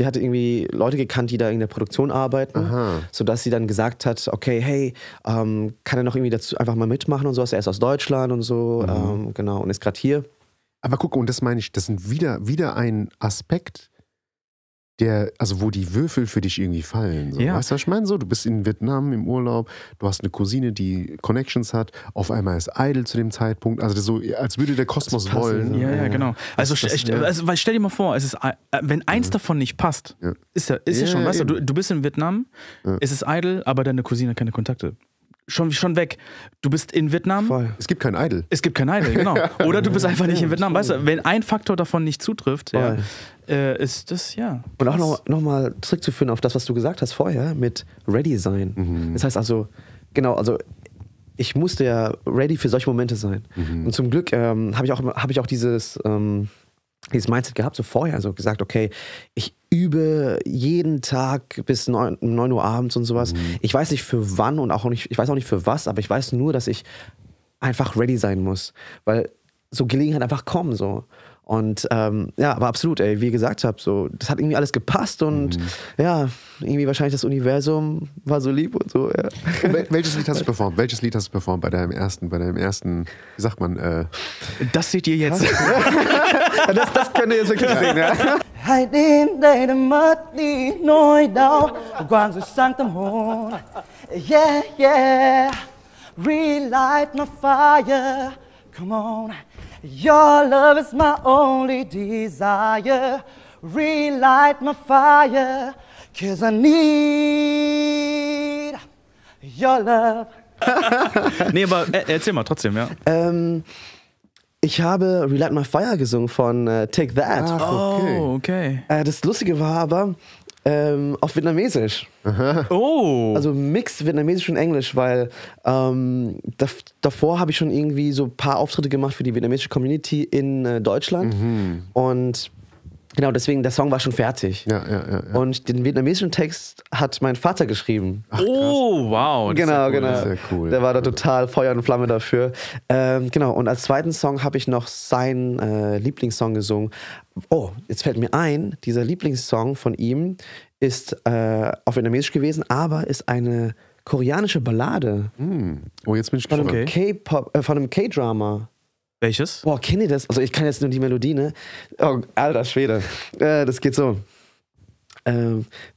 hatte irgendwie Leute gekannt, die da in der Produktion arbeiten, sodass sie dann gesagt hat, okay, hey, kann er noch irgendwie dazu einfach mal mitmachen und sowas? Er ist aus Deutschland und so, genau, und ist gerade hier. Aber guck, und das meine ich, das sind wieder ein Aspekt, wo die Würfel für dich irgendwie fallen. So. Ja. Weißt du, was ich meine? So, du bist in Vietnam im Urlaub, du hast eine Cousine, die Connections hat, auf einmal ist Idol zu dem Zeitpunkt, also so, als würde der Kosmos wollen. Ja, genau. Also stell dir mal vor, wenn eins davon nicht passt, ist ja schon, weißt du bist in Vietnam, es ist Idol, aber deine Cousine hat keine Kontakte. Schon weg. Du bist in Vietnam. Voll. Es gibt kein Idol. Es gibt kein Idol, genau. Oder du bist einfach nicht in Vietnam. Weißt du, wenn ein Faktor davon nicht zutrifft, ist das, ja. Und auch noch mal zurückzuführen auf das, was du gesagt hast vorher, mit ready sein. Das heißt also, genau, also ich musste ja ready für solche Momente sein. Und zum Glück habe ich auch dieses Mindset gehabt, so vorher, also gesagt, okay, ich übe jeden Tag bis 9 Uhr abends und sowas. Ich weiß nicht für wann und ich weiß auch nicht für was, aber ich weiß nur, dass ich einfach ready sein muss, weil so Gelegenheiten einfach kommen, so. Und aber absolut, ey, wie ihr gesagt habt, so, das hat irgendwie alles gepasst und ja, irgendwie wahrscheinlich das Universum war so lieb und so, ja. Welches Lied hast du performt bei deinem ersten, wie sagt man, Das seht ihr jetzt. das könnt ihr jetzt wirklich sehen, ja. Hãy đến đây để mất đi nỗi đau quang rồi sang tâm hồn. Yeah, relight my fire. Come on, your love is my only desire. Relight my fire, 'cause I need your love. Nee, aber erzähl mal trotzdem, ja. Ich habe Relight My Fire gesungen von Take That. Ach, okay. Oh, okay. Das Lustige war aber auf Vietnamesisch. Oh. Also Mix Vietnamesisch und Englisch, weil davor habe ich schon irgendwie so ein paar Auftritte gemacht für die vietnamesische Community in Deutschland. Und genau, deswegen, der Song war schon fertig. Ja. Und den vietnamesischen Text hat mein Vater geschrieben. Ach, oh, wow. Genau. Sehr cool. Der war da total Feuer und Flamme dafür. Genau, und als zweiten Song habe ich noch seinen Lieblingssong gesungen. Oh, jetzt fällt mir ein, dieser Lieblingssong von ihm ist auf Vietnamesisch gewesen, aber ist eine koreanische Ballade. Oh, jetzt bin ich gespannt. Von einem K-Drama. Welches? Boah, kennt ihr das? Also ich kann jetzt nur die Melodie, ne? Oh, alter Schwede. Das geht so.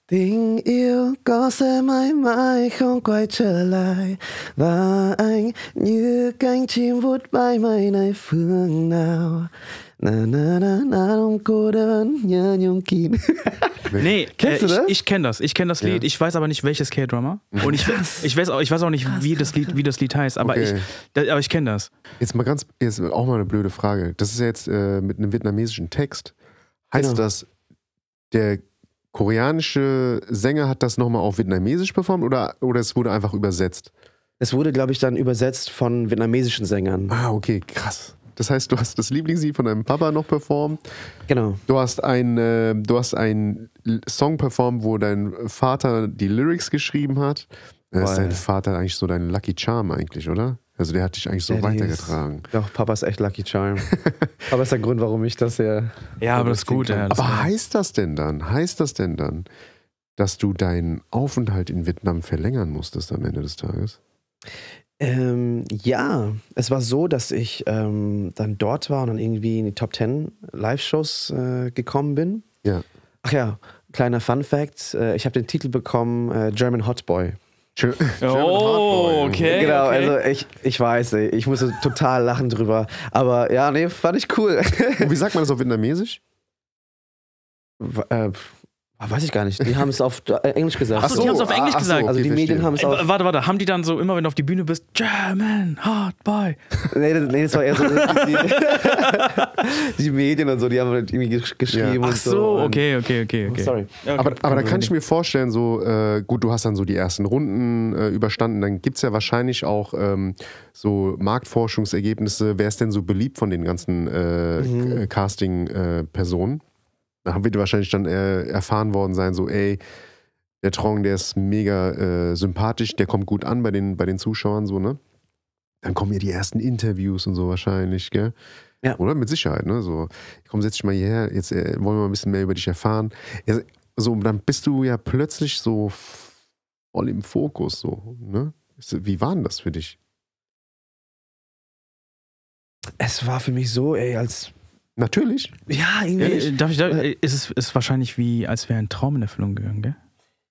Tình yêu có sẽ mãi mãi không quay trở lại và anh như cánh chim vút bay mây này phương nào na na na na đông cô đơn nhớ nhung kín. Nee, kennst du das? Ich kenne das. Ich kenne das Lied. Ich weiß aber nicht, welches K-Drama. Und ich weiß auch nicht, wie das Lied heißt. Aber Okay. ich kenne das. Jetzt auch mal eine blöde Frage. Das ist ja jetzt mit einem vietnamesischen Text. Heißt Genau. das, der koreanische Sänger hat das nochmal auf Vietnamesisch performt oder es wurde einfach übersetzt? Es wurde, glaube ich, dann übersetzt von vietnamesischen Sängern. Ah, okay, krass. Das heißt, du hast das Lieblingslied von deinem Papa noch performt. Genau. Du hast einen Song performt, wo dein Vater die Lyrics geschrieben hat. Ist dein Vater eigentlich so dein Lucky Charm eigentlich, oder? Also der hat dich eigentlich so weitergetragen. Doch, Papa ist echt Lucky Charm. Aber ist der Grund, warum ich das hier... Ja, aber das ist gut. Ja, Aber heißt das denn dann, dass du deinen Aufenthalt in Vietnam verlängern musstest am Ende des Tages? Ja, es war so, dass ich dann dort war und dann irgendwie in die Top 10 Live-Shows gekommen bin. Ja. Ach ja, kleiner Fun-Fact, ich habe den Titel bekommen German Hot Boy. Oh, okay. Genau, okay. also ich weiß, ich musste total lachen drüber. Aber ja, nee, fand ich cool. Und wie sagt man das auf Vietnamesisch? Weiß ich gar nicht. Die haben es auf Englisch gesagt. Achso, die haben es auf Englisch gesagt. Also die Medien haben es auf... Warte, haben die dann so, immer wenn du auf die Bühne bist, German, hard boy? Nee, das war eher so... die Medien und so, die haben halt irgendwie geschrieben und so. Ach so, okay. Sorry. Okay, Aber da kann ich mir vorstellen, so, gut, du hast dann so die ersten Runden überstanden, dann gibt es ja wahrscheinlich auch so Marktforschungsergebnisse. Wer ist denn so beliebt von den ganzen Casting-Personen? Da wird wahrscheinlich dann erfahren worden sein, so, ey, der Trong, der ist mega sympathisch, der kommt gut an bei den Zuschauern, so, ne? Dann kommen ja die ersten Interviews und so wahrscheinlich, gell? Ja. Oder? Mit Sicherheit, ne? So, komm, setz dich mal hierher, jetzt wollen wir mal ein bisschen mehr über dich erfahren. Ja, so, dann bist du ja plötzlich so voll im Fokus, so, ne? Wie war denn das für dich? Es war für mich so, ey, als... Natürlich. Ja, irgendwie... Ist wahrscheinlich wie, als wäre ein Traum in Erfüllung gegangen, gell?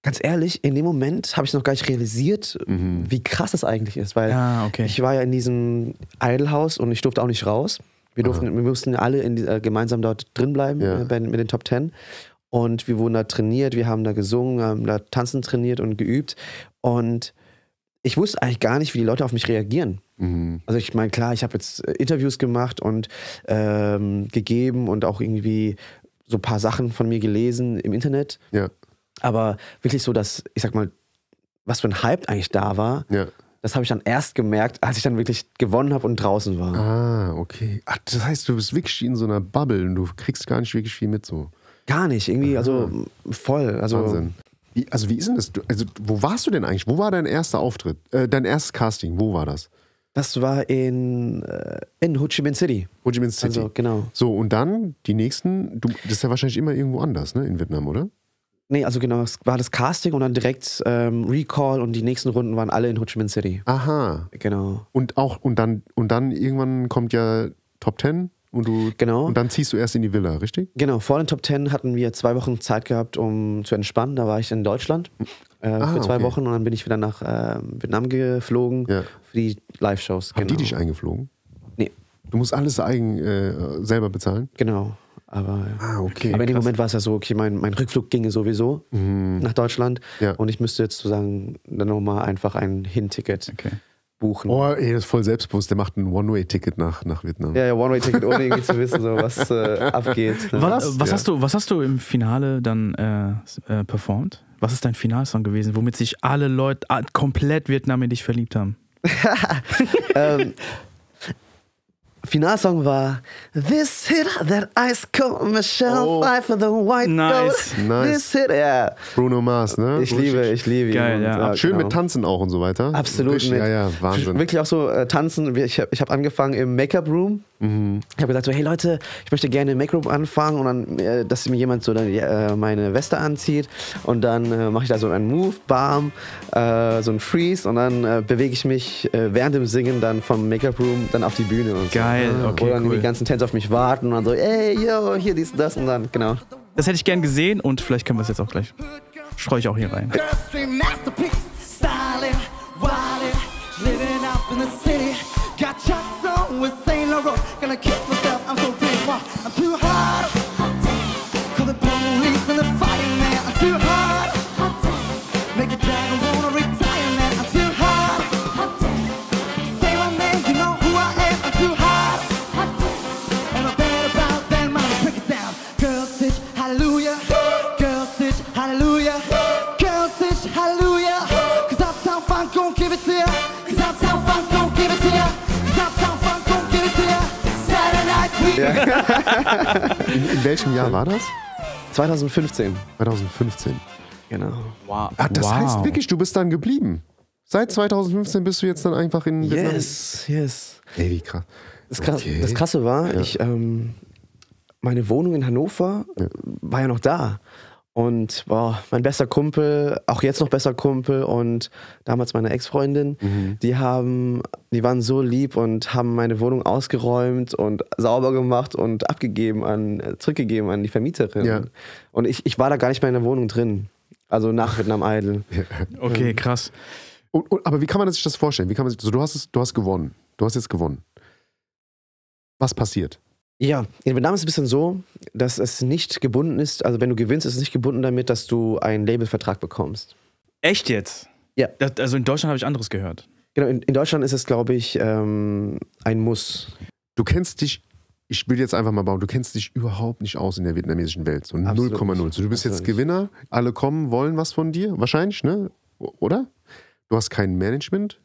Ganz ehrlich, in dem Moment habe ich noch gar nicht realisiert, wie krass das eigentlich ist, weil ich war ja in diesem Idol-Haus und ich durfte auch nicht raus. Wir mussten alle gemeinsam dort drin bleiben mit den Top 10 und wir wurden da trainiert, wir haben da gesungen, haben da tanzen trainiert und geübt und ich wusste eigentlich gar nicht, wie die Leute auf mich reagieren. Also ich meine, klar, ich habe jetzt Interviews gemacht und gegeben und auch irgendwie so ein paar Sachen von mir gelesen im Internet. Ja. Aber wirklich so, dass, ich sag mal, was für ein Hype eigentlich da war, das habe ich dann erst gemerkt, als ich dann wirklich gewonnen habe und draußen war. Ah, okay. Ach, das heißt, du bist wirklich in so einer Bubble und du kriegst gar nicht wirklich viel mit so. Gar nicht, irgendwie, also voll. Also, Wahnsinn. Wie ist denn das? Also, wo warst du denn eigentlich? Wo war dein erster Auftritt? Dein erstes Casting, wo war das? Das war in Ho Chi Minh City. Ho Chi Minh City. Also, genau. So, und dann die nächsten, das ist ja wahrscheinlich immer irgendwo anders, ne, in Vietnam, oder? Nee, also genau, es war das Casting und dann direkt Recall und die nächsten Runden waren alle in Ho Chi Minh City. Aha. Genau. Und dann irgendwann kommt ja Top 10 und dann ziehst du erst in die Villa, richtig? Genau, vor den Top 10 hatten wir 2 Wochen Zeit gehabt, um zu entspannen. Da war ich in Deutschland für 2 Wochen und dann bin ich wieder nach Vietnam geflogen für die Live-Shows. Haben die dich eingeflogen? Nee. Du musst alles selber bezahlen? Genau. Aber okay. Aber in dem Moment war es ja so, okay, mein Rückflug ginge sowieso nach Deutschland und ich müsste jetzt sozusagen dann nochmal einfach ein Hin-Ticket buchen. Oh, ey, das ist voll selbstbewusst. Der macht ein One-Way-Ticket nach Vietnam. Ja, One-Way-Ticket, ohne irgendwie zu wissen, so, was abgeht. Was hast du im Finale dann performt? Was ist dein Finalsong gewesen, womit sich alle Leute komplett Vietnam in dich verliebt haben? Finalsong war This hit, that ice cold Michelle Pfeiffer, the white nice. This hit, Bruno Mars, ne? Ich liebe ihn. Geil, ja. Schön mit Tanzen auch und so weiter. Absolut. Richtig, ja, Wahnsinn. Wirklich auch so tanzen. Ich habe angefangen im Make-up-Room. Ich habe gesagt so, hey Leute, ich möchte gerne im Make-up anfangen und dann, dass mir jemand so dann, meine Weste anzieht und dann mache ich da so einen Move, bam, so einen Freeze und dann bewege ich mich während dem Singen dann vom Make-up-Room dann auf die Bühne und so. Geil, okay, wo dann die ganzen Tänzer auf mich warten und dann so, ey, yo, hier, dies, das und dann, genau. Das hätte ich gern gesehen und vielleicht können wir es jetzt auch gleich. Streue ich auch hier rein. In welchem Jahr war das? 2015. 2015. Genau. Wow. Ach, das heißt wirklich, du bist dann geblieben. Seit 2015 bist du jetzt dann einfach in Vietnam? Yes. Ey, wie krass. Das Krasse war, meine Wohnung in Hannover war ja noch da. Und mein bester Kumpel, auch jetzt noch besser Kumpel und damals meine Ex-Freundin, die waren so lieb und haben meine Wohnung ausgeräumt und sauber gemacht und zurückgegeben an die Vermieterin. Ja. Und ich war da gar nicht mehr in der Wohnung drin. Also nach Vietnam Idol. Okay, krass. Aber wie kann man sich das vorstellen? Du hast gewonnen. Du hast jetzt gewonnen. Was passiert? Ja, in Vietnam ist es ein bisschen so, dass es nicht gebunden ist, also wenn du gewinnst, ist es nicht gebunden damit, dass du einen Labelvertrag bekommst. Echt jetzt? Ja. Also in Deutschland habe ich anderes gehört. Genau, in Deutschland ist es, glaube ich, ein Muss. Du kennst dich, ich will jetzt einfach mal bauen, du kennst dich überhaupt nicht aus in der vietnamesischen Welt. So 0,0. So, du bist jetzt Gewinner, alle kommen, wollen was von dir, wahrscheinlich, ne? Oder? Du hast kein Management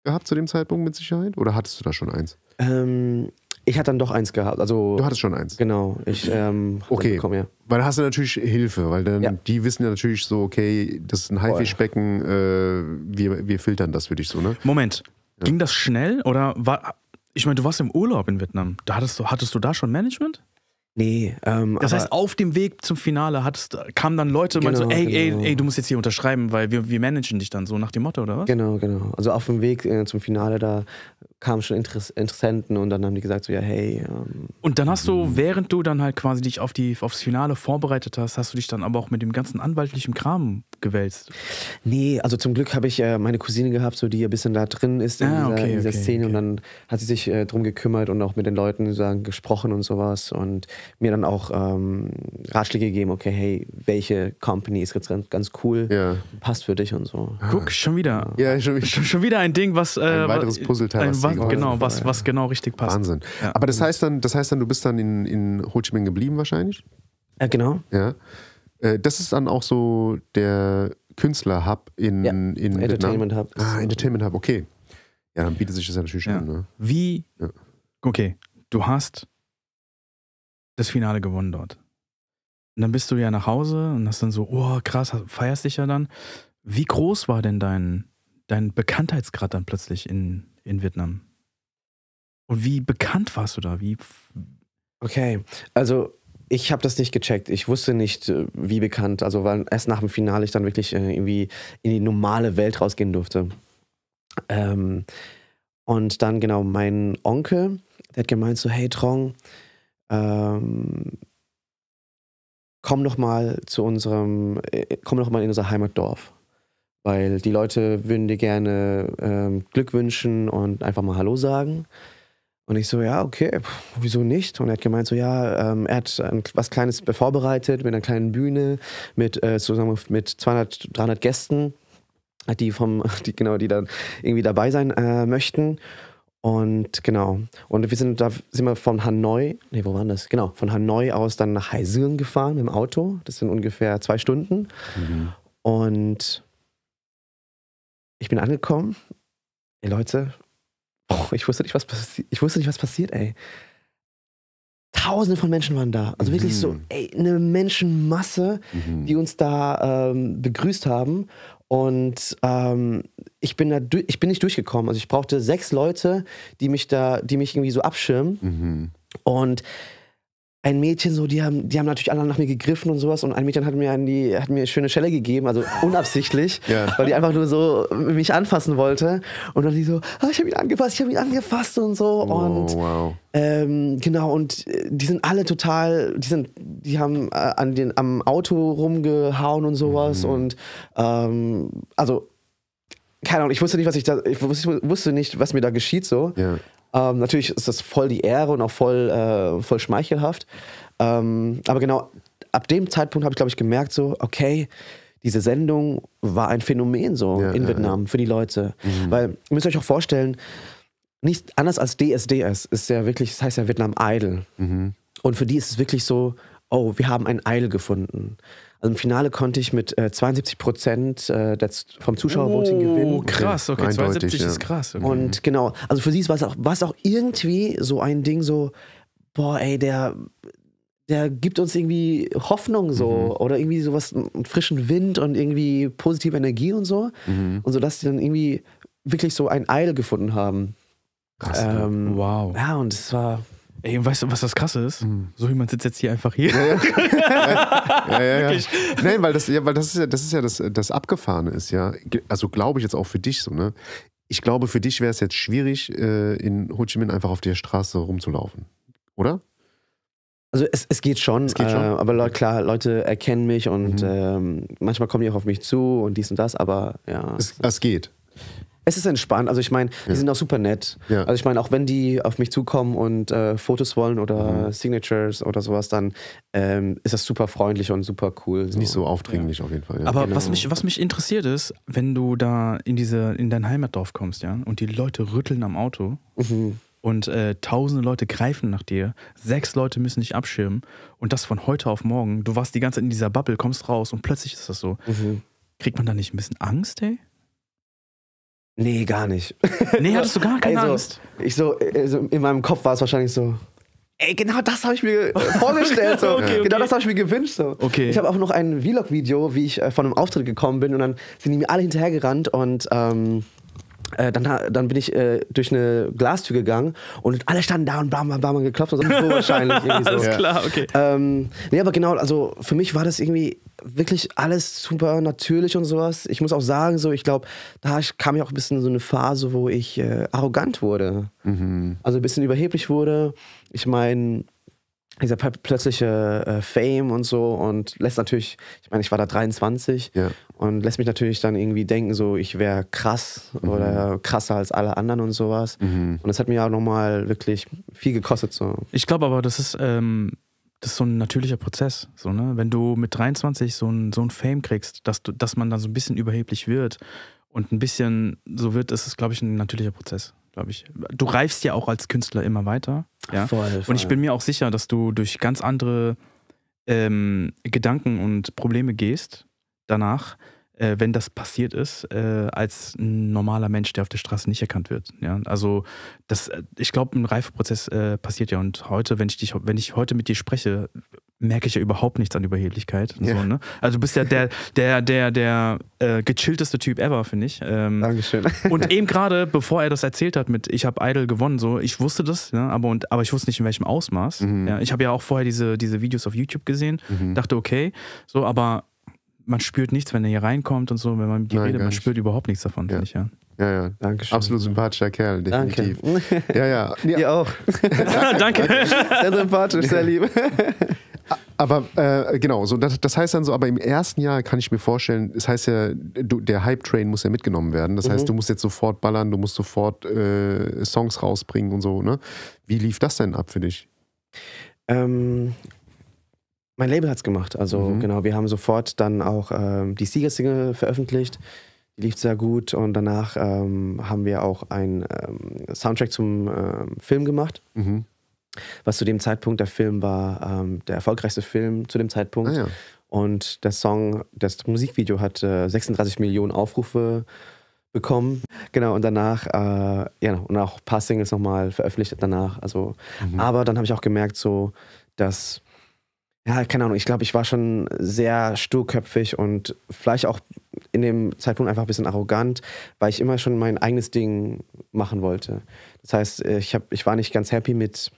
gehabt zu dem Zeitpunkt mit Sicherheit? Oder hattest du da schon eins? Ich hatte dann doch eins gehabt. Also, du hattest schon eins? Genau. Ich okay, bekommen, ja. Weil da hast du natürlich Hilfe, weil dann die wissen ja natürlich so, okay, das ist ein Haifischbecken, wir filtern das für dich so, ne? Moment, ging das schnell oder war... Ich meine, du warst im Urlaub in Vietnam. Hattest du da schon Management? Nee. Das heißt, auf dem Weg zum Finale kamen dann Leute und meinten so, ey, du musst jetzt hier unterschreiben, weil wir managen dich dann so nach dem Motto, oder was? Genau. Also auf dem Weg zum Finale, da kamen schon Interessenten und dann haben die gesagt so, ja, hey. Und dann hast du, während du dann halt quasi dich aufs Finale vorbereitet hast du dich dann aber auch mit dem ganzen anwaltlichen Kram gewälzt? Nee, also zum Glück habe ich meine Cousine gehabt, so die ein bisschen da drin ist in dieser Szene und dann hat sie sich drum gekümmert und auch mit den Leuten gesprochen und sowas und mir dann auch Ratschläge gegeben, okay, hey, welche Company ist jetzt ganz cool, passt für dich und so. Guck, schon wieder. Ja, schon wieder ein Ding, was... ein weiteres Puzzleteil. Was genau richtig passt. Wahnsinn. Ja. Aber das heißt dann, du bist dann in Ho Chi Minh geblieben wahrscheinlich? Genau. Ja. Das ist dann auch so der Künstler-Hub in Vietnam? Entertainment-Hub. Entertainment-Hub, okay. Ja, dann bietet sich das ja natürlich an. Ne? Wie? Ja. Okay, du hast das Finale gewonnen dort. Und dann bist du ja nach Hause und hast dann so, oh krass, feierst dich ja dann. Wie groß war denn dein Bekanntheitsgrad dann plötzlich in Vietnam? Und wie bekannt warst du da? Okay, also ich habe das nicht gecheckt. Ich wusste nicht, wie bekannt. Also weil erst nach dem Finale ich dann wirklich irgendwie in die normale Welt rausgehen durfte. Und dann genau mein Onkel, der hat gemeint so, hey Trong, komm noch mal in unser Heimatdorf. Weil die Leute würden dir gerne Glück wünschen und einfach mal Hallo sagen. Und ich so, ja, okay, wieso nicht? Und er hat gemeint so, ja, er hat was Kleines vorbereitet mit einer kleinen Bühne, zusammen mit 200, 300 Gästen, die dann irgendwie dabei sein möchten. Und genau, und sind wir von Hanoi, wo waren das? Genau, von Hanoi aus dann nach Hai Sương gefahren mit dem Auto. Das sind ungefähr 2 Stunden. Und ich bin angekommen. Ey Leute, ich wusste nicht, was passiert, ey. Tausende von Menschen waren da. Also wirklich so, eine Menschenmasse, die uns da begrüßt haben. Und ich bin nicht durchgekommen. Also ich brauchte 6 Leute, die mich irgendwie so abschirmen. Und ein Mädchen so, die haben natürlich alle nach mir gegriffen und sowas und ein Mädchen hat mir eine schöne Schelle gegeben, also unabsichtlich, weil die einfach nur so mich anfassen wollte und dann die so, ich habe ihn angefasst und so genau und die sind alle total, die haben am Auto rumgehauen und sowas und also keine Ahnung, ich wusste nicht, was mir da geschieht so. Ja. Natürlich ist das voll die Ehre und auch voll schmeichelhaft. Aber genau, ab dem Zeitpunkt habe ich, glaube ich, gemerkt, so, okay, diese Sendung war ein Phänomen so in Vietnam für die Leute. Weil, ihr müsst euch auch vorstellen, nicht anders als DSDS ist ja wirklich, das heißt ja Vietnam Idol. Und für die ist es wirklich so, oh, wir haben ein Idol gefunden. Also im Finale konnte ich mit 72% vom Zuschauervoting gewinnen. Oh, krass, okay, 72 ist krass. Okay. Und genau, also für sie war es auch irgendwie so ein Ding so, boah, ey, der gibt uns irgendwie Hoffnung so oder irgendwie sowas, einen frischen Wind und irgendwie positive Energie und so. Und so, dass sie dann irgendwie wirklich so ein Idol gefunden haben. Krass. Wow. Ja, und es war... Ey, und weißt du, was das Krasse ist? So wie man sitzt jetzt hier einfach hier. Ja. Nein, weil das ist ja das Abgefahrene ist, ja. Also glaube ich jetzt auch für dich so, ne? Ich glaube, für dich wäre es jetzt schwierig, in Ho Chi Minh einfach auf der Straße rumzulaufen. Oder? Also es geht schon, aber klar, Leute erkennen mich und manchmal kommen die auch auf mich zu und dies und das, aber ja. Es geht. Es ist entspannt. Also ich meine, die sind auch super nett. Ja. Also ich meine, auch wenn die auf mich zukommen und Fotos wollen oder Signatures oder sowas, dann ist das super freundlich und super cool. Ist nicht so aufdringlich auf jeden Fall. Ja. Aber was mich interessiert ist, wenn du da in dein Heimatdorf kommst, ja, und die Leute rütteln am Auto und tausende Leute greifen nach dir, 6 Leute müssen dich abschirmen und das von heute auf morgen. Du warst die ganze Zeit in dieser Bubble, kommst raus und plötzlich ist das so. Kriegt man da nicht ein bisschen Angst, ey? Nee, gar nicht. Nee, hattest du gar keine Angst? In meinem Kopf war es wahrscheinlich so, ey, genau das habe ich mir vorgestellt. So. Okay. Genau das habe ich mir gewünscht. So. Okay. Ich habe auch noch ein Vlog-Video, wie ich von einem Auftritt gekommen bin und dann sind die mir alle hinterhergerannt und dann bin ich durch eine Glastür gegangen und alle standen da und bam, bam, bam geklopft und so wahrscheinlich. Irgendwie so. Alles klar, okay. Nee, aber genau, also für mich war das irgendwie wirklich alles super natürlich und sowas. Ich muss auch sagen, so, ich glaube, da kam ja auch ein bisschen so eine Phase, wo ich arrogant wurde. Also ein bisschen überheblich wurde. Ich meine, dieser plötzliche Fame und so und lässt natürlich, ich meine, ich war da 23 und lässt mich natürlich dann irgendwie denken, so, ich wäre krass oder krasser als alle anderen und sowas. Und das hat mir auch nochmal wirklich viel gekostet. So. Ich glaube aber, das ist so ein natürlicher Prozess. So, ne? Wenn du mit 23 so ein Fame kriegst, dass man dann so ein bisschen überheblich wird und ein bisschen so wird, ist es, glaube ich, ein natürlicher Prozess. Ich. Du reifst ja auch als Künstler immer weiter. Ja? Voll. Und ich bin mir auch sicher, dass du durch ganz andere Gedanken und Probleme gehst danach, wenn das passiert ist, als ein normaler Mensch, der auf der Straße nicht erkannt wird. Ja? Also ich glaube, ein Reifeprozess passiert ja. Und heute, wenn ich heute mit dir spreche, merke ich ja überhaupt nichts an Überheblichkeit. Ja. So, ne? Also du bist ja der gechillteste Typ ever, finde ich. Dankeschön. Und eben gerade, bevor er das erzählt hat mit ich habe Idol gewonnen, so, ich wusste das, ja, aber ich wusste nicht in welchem Ausmaß. Ja, ich habe ja auch vorher diese Videos auf YouTube gesehen, dachte okay, so, aber man spürt nichts, wenn er hier reinkommt und so, wenn man mit dir redet, man spürt überhaupt nichts davon, finde ich, ja. Ja. Dankeschön. Absolut sympathischer Kerl, definitiv. Danke. Ja. Ihr auch. Danke. Sehr sympathisch, sehr lieb. Aber genau, so das heißt dann so, aber im ersten Jahr kann ich mir vorstellen, das heißt ja, der Hype-Train muss ja mitgenommen werden. Das heißt, du musst jetzt sofort ballern, du musst sofort Songs rausbringen und so, ne? Wie lief das denn ab für dich? Mein Label hat's gemacht. Also genau, wir haben sofort dann auch die Siegersingle veröffentlicht. Die lief sehr gut und danach haben wir auch einen Soundtrack zum Film gemacht. Was zu dem Zeitpunkt, der Film war der erfolgreichste Film zu dem Zeitpunkt. Ah, ja. Und das Musikvideo hat 36 Millionen Aufrufe bekommen. Genau, und danach, und auch ein paar Singles nochmal veröffentlicht danach. Also, aber dann habe ich auch gemerkt, so, dass, ja, keine Ahnung, ich glaube, ich war schon sehr sturköpfig und vielleicht auch in dem Zeitpunkt einfach ein bisschen arrogant, weil ich immer schon mein eigenes Ding machen wollte. Das heißt, ich war nicht ganz happy mit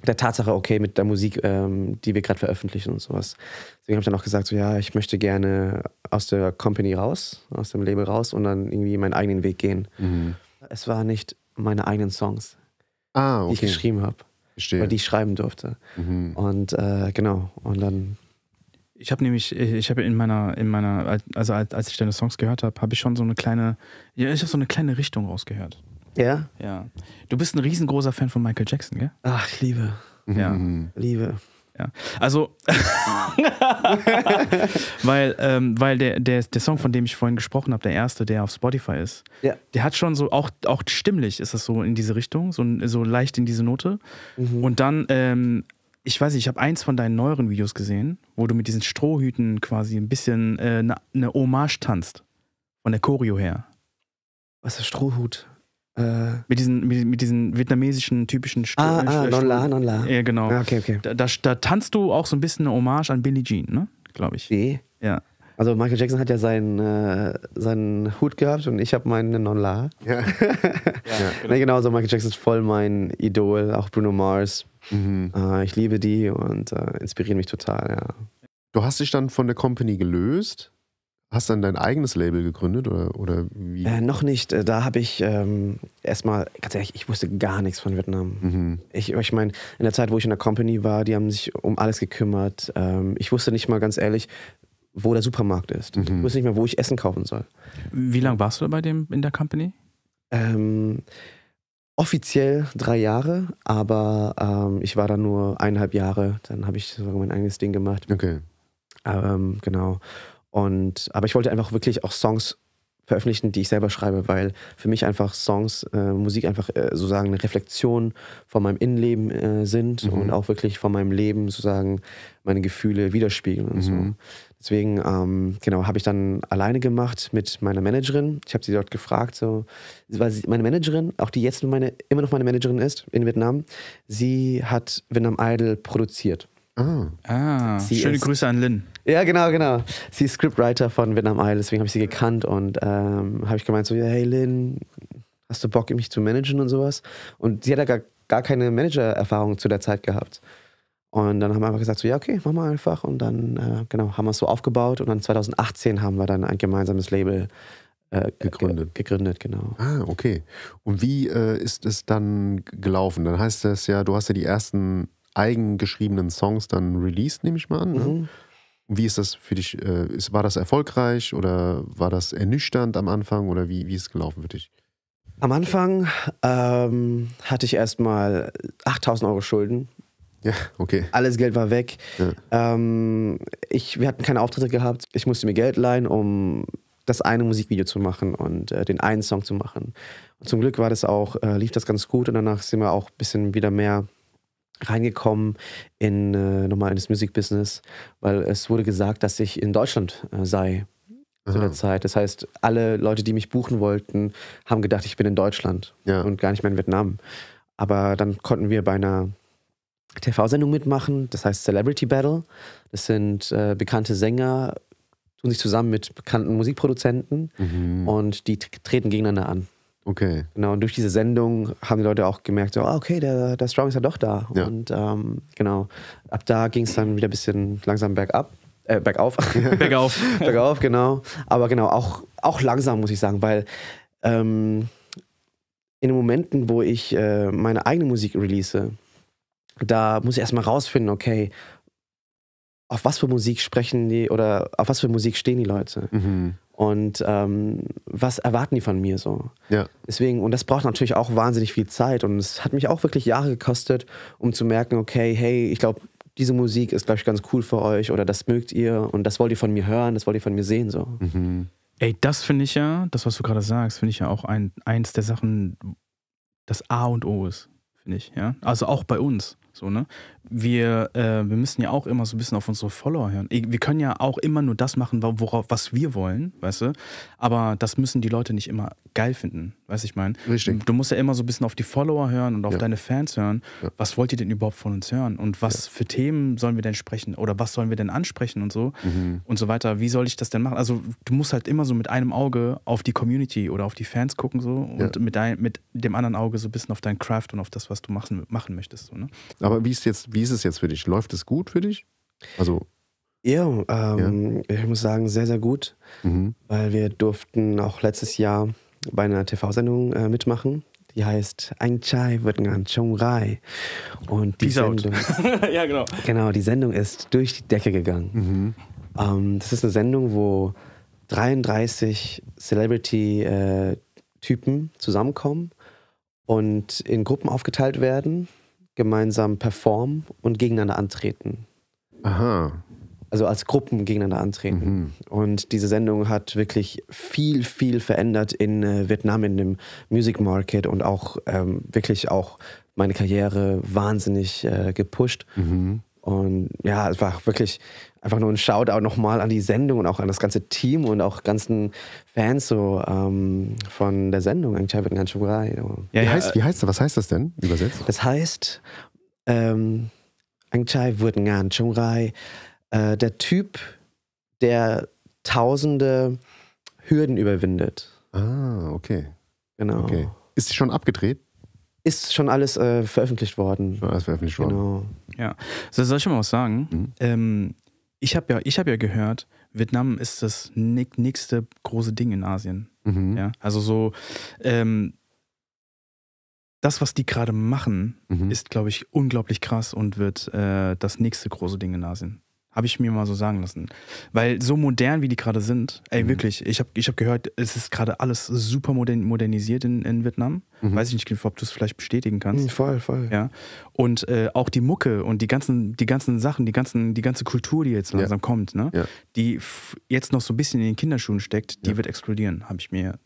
der Tatsache, okay, mit der Musik, die wir gerade veröffentlichen und sowas. Deswegen habe ich dann auch gesagt, so, ja, ich möchte gerne aus der Company raus, aus dem Label raus und dann irgendwie meinen eigenen Weg gehen. Es waren nicht meine eigenen Songs, die ich geschrieben habe, oder die ich schreiben durfte. Und genau, und dann... Ich habe in meiner, also als ich deine Songs gehört habe, habe ich schon so eine kleine Richtung rausgehört. Ja? Ja. Du bist ein riesengroßer Fan von Michael Jackson, gell? Ach, ich liebe. Ja. Liebe. Ja. Also, weil der Song, von dem ich vorhin gesprochen habe, der erste, der auf Spotify ist, der hat schon so, auch stimmlich ist das so in diese Richtung, so leicht in diese Note. Und dann, ich weiß nicht, ich habe eins von deinen neueren Videos gesehen, wo du mit diesen Strohhüten quasi ein bisschen eine Hommage tanzt. Von der Choreo her. Was ist Strohhut? Mit diesen vietnamesischen typischen Non La. Ja, genau. Ah, okay. Da tanzt du auch so ein bisschen eine Hommage an Billie Jean, ne? Glaube ich. Wie? Ja. Also Michael Jackson hat ja seinen Hut gehabt und ich habe meinen Non La. Ja. Nee, genau, so Michael Jackson ist voll mein Idol, auch Bruno Mars. Ich liebe die und inspirieren mich total, ja. Du hast dich dann von der Company gelöst? Hast du dann dein eigenes Label gegründet oder wie? Noch nicht. Da habe ich erstmal, ganz ehrlich, ich wusste gar nichts von Vietnam. Ich meine, in der Zeit, wo ich in der Company war, die haben sich um alles gekümmert. Ich wusste nicht mal, ganz ehrlich, wo der Supermarkt ist. Ich wusste nicht mehr, wo ich Essen kaufen soll. Wie lange warst du bei dem in der Company? Offiziell 3 Jahre, aber ich war da nur 1,5 Jahre. Dann habe ich sogar mein eigenes Ding gemacht. Okay. Genau. Aber ich wollte einfach wirklich auch Songs veröffentlichen, die ich selber schreibe, weil für mich einfach Songs, Musik einfach sozusagen eine Reflexion von meinem Innenleben sind und auch wirklich von meinem Leben sozusagen meine Gefühle widerspiegeln und so. Deswegen, genau, habe ich dann alleine gemacht mit meiner Managerin. Ich habe sie dort gefragt, so, weil meine Managerin, auch die jetzt immer noch meine Managerin ist in Vietnam, sie hat Vietnam Idol produziert. Schöne Grüße an Lin. Ja, genau. Sie ist Scriptwriter von Vietnam Idol, deswegen habe ich sie gekannt und habe ich gemeint so, ja, hey Lin, hast du Bock, mich zu managen und sowas? Und sie hat ja gar keine Manager-Erfahrung zu der Zeit gehabt. Und dann haben wir einfach gesagt so, ja, okay, mach mal einfach. Und dann, genau, haben wir es so aufgebaut und dann 2018 haben wir dann ein gemeinsames Label gegründet, genau. Okay. Und wie ist es dann gelaufen? Dann heißt das ja, du hast ja die ersten eigengeschriebenen Songs dann released, nehme ich mal an. Ne? Wie ist das für dich? War das erfolgreich oder war das ernüchternd am Anfang oder wie ist es gelaufen für dich? Am Anfang hatte ich erstmal 8.000 Euro Schulden. Ja, okay. Alles Geld war weg. Ja. Wir hatten keine Auftritte gehabt. Ich musste mir Geld leihen, um das eine Musikvideo zu machen und den einen Song zu machen. Und zum Glück lief das ganz gut und danach sind wir auch ein bisschen wieder mehr reingekommen nochmal in das Musikbusiness, weil es wurde gesagt, dass ich in Deutschland sei zu der Zeit. Das heißt, alle Leute, die mich buchen wollten, haben gedacht, ich bin in Deutschland und gar nicht mehr in Vietnam. Aber dann konnten wir bei einer TV-Sendung mitmachen, das heißt Celebrity Battle. Das sind bekannte Sänger, tun sich zusammen mit bekannten Musikproduzenten und die treten gegeneinander an. Okay. Genau, und durch diese Sendung haben die Leute auch gemerkt, so, okay, der Strong ist ja doch da. Ja. Und genau, ab da ging es dann wieder ein bisschen langsam bergauf. Bergauf, genau. Aber genau, auch langsam, muss ich sagen, weil in den Momenten, wo ich meine eigene Musik release, da muss ich erstmal rausfinden, okay, auf was für Musik sprechen die oder auf was für Musik stehen die Leute? Und was erwarten die von mir so? Ja. Deswegen, und das braucht natürlich auch wahnsinnig viel Zeit und es hat mich auch wirklich Jahre gekostet, um zu merken, okay, hey, ich glaube, diese Musik ist, glaube ich, ganz cool für euch oder das mögt ihr und das wollt ihr von mir hören, das wollt ihr von mir sehen so. Ey, das finde ich ja, das, was du gerade sagst, finde ich ja auch eins der Sachen, das A und O ist, finde ich, ja. Also auch bei uns. So, ne? Wir müssen ja auch immer so ein bisschen auf unsere Follower hören. Wir können ja auch immer nur das machen, was wir wollen, weißt du? Aber das müssen die Leute nicht immer geil finden, weißt du, ich meine? Richtig. Du musst ja immer so ein bisschen auf die Follower hören und auf deine Fans hören. Ja. Was wollt ihr denn überhaupt von uns hören? Und was für Themen sollen wir denn sprechen? Oder was sollen wir denn ansprechen und so? Und so weiter. Wie soll ich das denn machen? Also du musst halt immer so mit einem Auge auf die Community oder auf die Fans gucken so und mit dem anderen Auge so ein bisschen auf dein Craft und auf das, was du machen möchtest. So, ne? Aber wie ist es jetzt für dich? Läuft es gut für dich? Also ich muss sagen, sehr, sehr gut, weil wir durften auch letztes Jahr bei einer TV-Sendung mitmachen. Die heißt Anh Trai Vượt Ngàn Chông Gai. Und die Sendung, ja, genau. Genau, die Sendung ist durch die Decke gegangen. Das ist eine Sendung, wo 33 Celebrity-Typen zusammenkommen und in Gruppen aufgeteilt werden, gemeinsam performen und gegeneinander antreten. Aha. Also als Gruppen gegeneinander antreten. Und diese Sendung hat wirklich viel, viel verändert in Vietnam, in dem Music Market und auch wirklich auch meine Karriere wahnsinnig gepusht. Und ja, es war wirklich einfach nur ein Shoutout nochmal an die Sendung und auch an das ganze Team und auch ganzen Fans so von der Sendung. Anh Trai Vượt Ngàn Chông Gai. Wie heißt das? Was heißt das denn übersetzt? Das heißt, Anh Trai Vượt Ngàn Chông Gai, der Typ, der tausende Hürden überwindet. Ah, okay. Genau. Okay. Ist sie schon abgedreht? Ist schon alles veröffentlicht worden. Schon alles veröffentlicht worden. Genau. Ja. Soll ich mal was sagen? Ich hab ja gehört, Vietnam ist das nächste große Ding in Asien. Ja? Also so, das, was die gerade machen, ist, glaube ich, unglaublich krass und wird das nächste große Ding in Asien. Habe ich mir mal so sagen lassen. Weil so modern, wie die gerade sind, wirklich, ich hab gehört, es ist gerade alles super modernisiert in Vietnam. Weiß ich nicht, ob du es vielleicht bestätigen kannst. Voll. Ja. Und auch die Mucke und die ganzen Sachen, die ganze Kultur, die jetzt langsam kommt, ne? Die jetzt noch so ein bisschen in den Kinderschuhen steckt, die wird explodieren, habe ich mir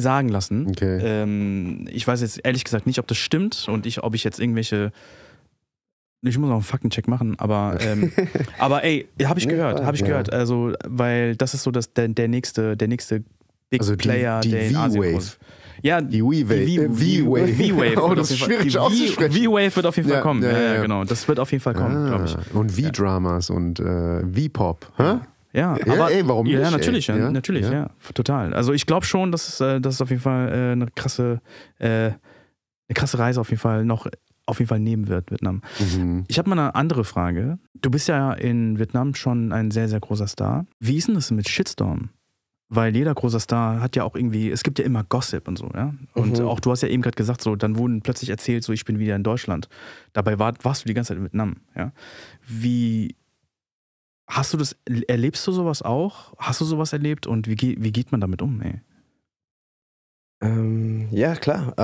sagen lassen. Okay. Ich weiß jetzt ehrlich gesagt nicht, ob das stimmt und ob ich jetzt irgendwelche. Ich muss noch einen Faktencheck machen, aber ey, habe ich gehört. Also, weil das ist so der nächste Big Player, der in Asien kommt. Ja, die V-Wave. V-Wave. Oh, das ist schwierig auszusprechen. V-Wave wird auf jeden Fall kommen. Ja, genau. Das wird auf jeden Fall kommen, glaube ich. Und V-Dramas und V-Pop. Hä? Ja, aber warum nicht? Ja, natürlich, total. Also ich glaube schon, dass es auf jeden Fall eine krasse Reise auf jeden Fall nehmen wird, Vietnam. Ich habe mal eine andere Frage. Du bist ja in Vietnam schon ein sehr, sehr großer Star. Wie ist denn das mit Shitstorm? Weil jeder großer Star hat ja auch irgendwie, es gibt ja immer Gossip und so, ja. Und auch du hast ja eben gerade gesagt, so, dann wurden plötzlich erzählt, so, ich bin wieder in Deutschland. Dabei warst du die ganze Zeit in Vietnam, ja. Erlebst du sowas auch? Hast du sowas erlebt und wie geht man damit um, ey? Ja, klar.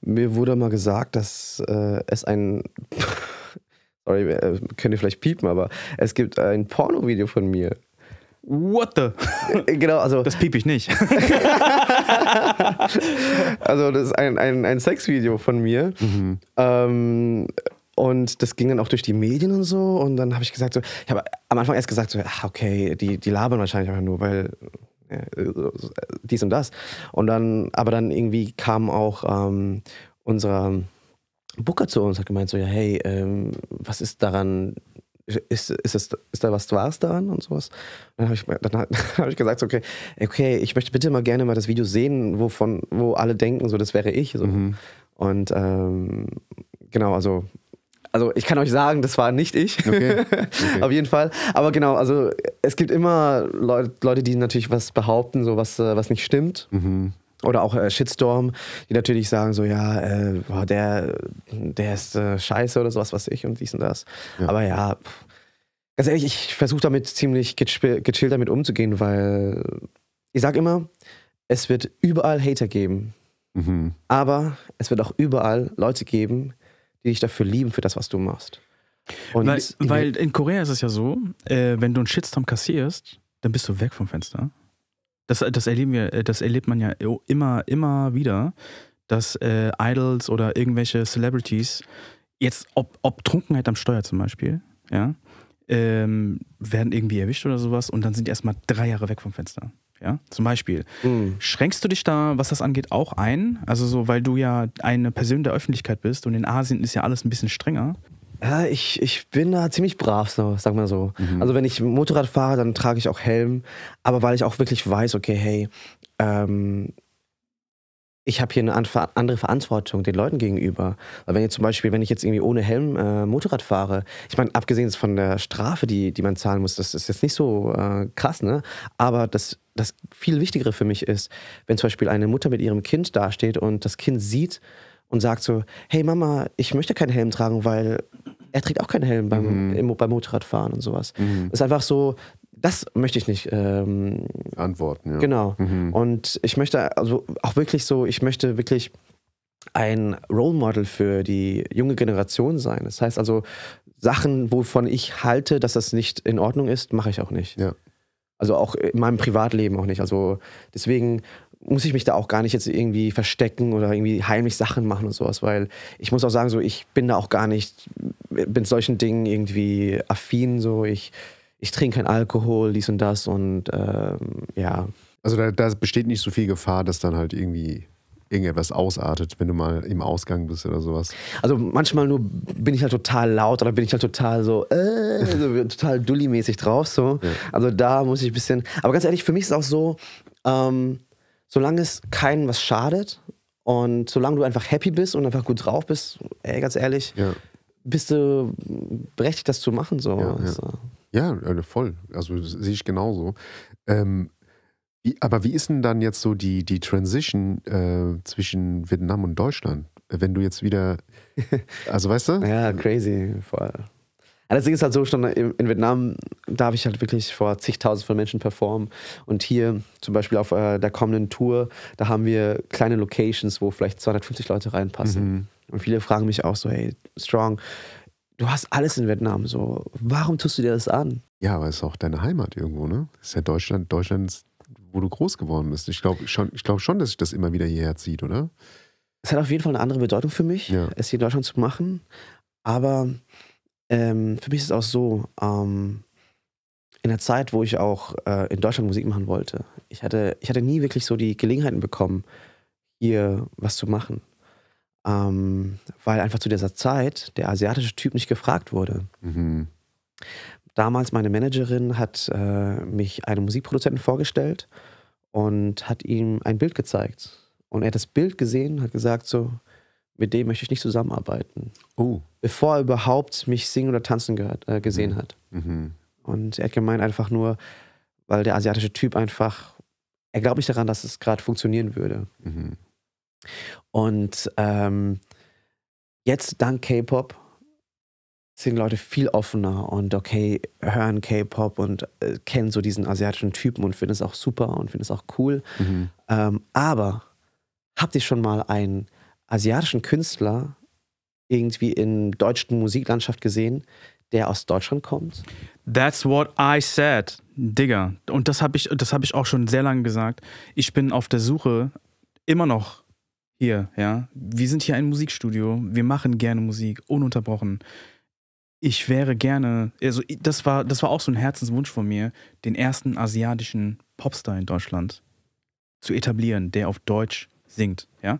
Mir wurde mal gesagt, dass es ein sorry, könnt ihr vielleicht piepen, aber es gibt ein Porno-Video von mir. What the? Genau, also. Das piep ich nicht. Also, das ist ein Sexvideo von mir. Und das ging dann auch durch die Medien und so. Und dann habe ich gesagt, so, ich habe am Anfang erst gesagt, so, okay, die labern wahrscheinlich einfach nur, weil dies und das. Und dann, aber dann irgendwie kam auch unser Booker zu uns, hat gemeint so, ja, hey, was ist daran? Ist da was Wahres daran und sowas? Dann habe ich gesagt, okay, ich möchte bitte mal gerne mal das Video sehen, wo alle denken, so das wäre ich. So. Und genau, also ich kann euch sagen, das war nicht ich. Okay. Auf jeden Fall. Aber genau, also es gibt immer Leute, die natürlich was behaupten, so was nicht stimmt. Oder auch Shitstorm, die natürlich sagen so, ja, der ist scheiße oder sowas, was ich und dies und das. Ja. Aber ja, ganz ehrlich, ich versuche damit ziemlich gechillt damit umzugehen, weil ich sage immer, es wird überall Hater geben. Aber es wird auch überall Leute geben, die dich dafür lieben, für das, was du machst. Und weil in Korea ist es ja so, wenn du einen Shitstorm kassierst, dann bist du weg vom Fenster. Das erlebt man ja immer wieder, dass Idols oder irgendwelche Celebrities, jetzt ob Trunkenheit am Steuer zum Beispiel, ja, werden irgendwie erwischt oder sowas und dann sind die erstmal 3 Jahre weg vom Fenster. Ja, zum Beispiel. Schränkst du dich da, was das angeht, auch ein? Also so, weil du ja eine Person der Öffentlichkeit bist und in Asien ist ja alles ein bisschen strenger. Ja, ich bin da ziemlich brav, so, sag mal so. Also wenn ich Motorrad fahre, dann trage ich auch Helm. Aber weil ich auch wirklich weiß, okay, hey, ich habe hier eine andere Verantwortung den Leuten gegenüber. Weil wenn ich jetzt irgendwie ohne Helm Motorrad fahre, ich meine, abgesehen von der Strafe, die man zahlen muss, das ist jetzt nicht so krass, ne? Aber das viel Wichtigere für mich ist, wenn zum Beispiel eine Mutter mit ihrem Kind dasteht und das Kind sieht und sagt so, hey Mama, ich möchte keinen Helm tragen, weil er trägt auch keinen Helm beim Motorradfahren und sowas. Das ist einfach so, das möchte ich nicht antworten. Ja. Genau. Und ich möchte also auch wirklich so, ich möchte wirklich ein Role Model für die junge Generation sein. Das heißt also, Sachen, wovon ich halte, dass das nicht in Ordnung ist, mache ich auch nicht. Ja. Also auch in meinem Privatleben auch nicht. Also deswegen muss ich mich da auch gar nicht jetzt irgendwie verstecken oder irgendwie heimlich Sachen machen und sowas, weil ich muss auch sagen, so ich bin da auch gar nicht mit solchen Dingen irgendwie affin, so ich trinke keinen Alkohol, dies und das und ja. Also da besteht nicht so viel Gefahr, dass dann halt irgendwie irgendetwas ausartet, wenn du mal im Ausgang bist oder sowas. Also manchmal nur bin ich halt total laut oder bin ich halt total so total dulli-mäßig drauf, so. Ja. Also da muss ich ein bisschen, aber ganz ehrlich, für mich ist es auch so, solange es keinem was schadet und solange du einfach happy bist und einfach gut drauf bist, ey, ganz ehrlich, bist du berechtigt, das zu machen, so. Ja, also. Ja, voll. Also sehe ich genauso. Aber wie ist denn dann jetzt so die Transition zwischen Vietnam und Deutschland? Wenn du jetzt wieder, also weißt du? Ja, crazy, voll. Das Ding ist halt so, schon in Vietnam darf ich halt wirklich vor zigtausend von Menschen performen. Und hier zum Beispiel auf der kommenden Tour, da haben wir kleine Locations, wo vielleicht 250 Leute reinpassen. Und viele fragen mich auch so, hey, Strong, du hast alles in Vietnam, so, warum tust du dir das an? Ja, aber es ist auch deine Heimat irgendwo, ne? Das ist ja Deutschland ist, wo du groß geworden bist. Ich glaube schon, dass sich das immer wieder hierher zieht, oder? Es hat auf jeden Fall eine andere Bedeutung für mich, es hier in Deutschland zu machen. Aber für mich ist es auch so, in der Zeit, wo ich auch in Deutschland Musik machen wollte, ich hatte nie wirklich so die Gelegenheiten bekommen, hier was zu machen. Weil einfach zu dieser Zeit der asiatische Typ nicht gefragt wurde. Damals meine Managerin hat mich einem Musikproduzenten vorgestellt und hat ihm ein Bild gezeigt. Und er hat das Bild gesehen, hat gesagt so, mit dem möchte ich nicht zusammenarbeiten. Bevor er überhaupt mich singen oder tanzen gesehen hat. Und er hat gemeint einfach nur, weil der asiatische Typ einfach, er glaubt nicht daran, dass es gerade funktionieren würde. Und jetzt dank K-Pop sind Leute viel offener und hören K-Pop und kennen so diesen asiatischen Typen und finden es auch super und finden es auch cool. Aber habt ihr schon mal einen asiatischen Künstler irgendwie in deutschen Musiklandschaft gesehen, der aus Deutschland kommt? That's what I said, Digga. Und das hab ich auch schon sehr lange gesagt. Ich bin auf der Suche immer noch hier, ja. Wir sind hier ein Musikstudio, wir machen gerne Musik, ununterbrochen. Ich wäre gerne, also das war auch so ein Herzenswunsch von mir, den ersten asiatischen Popstar in Deutschland zu etablieren, der auf Deutsch singt, ja,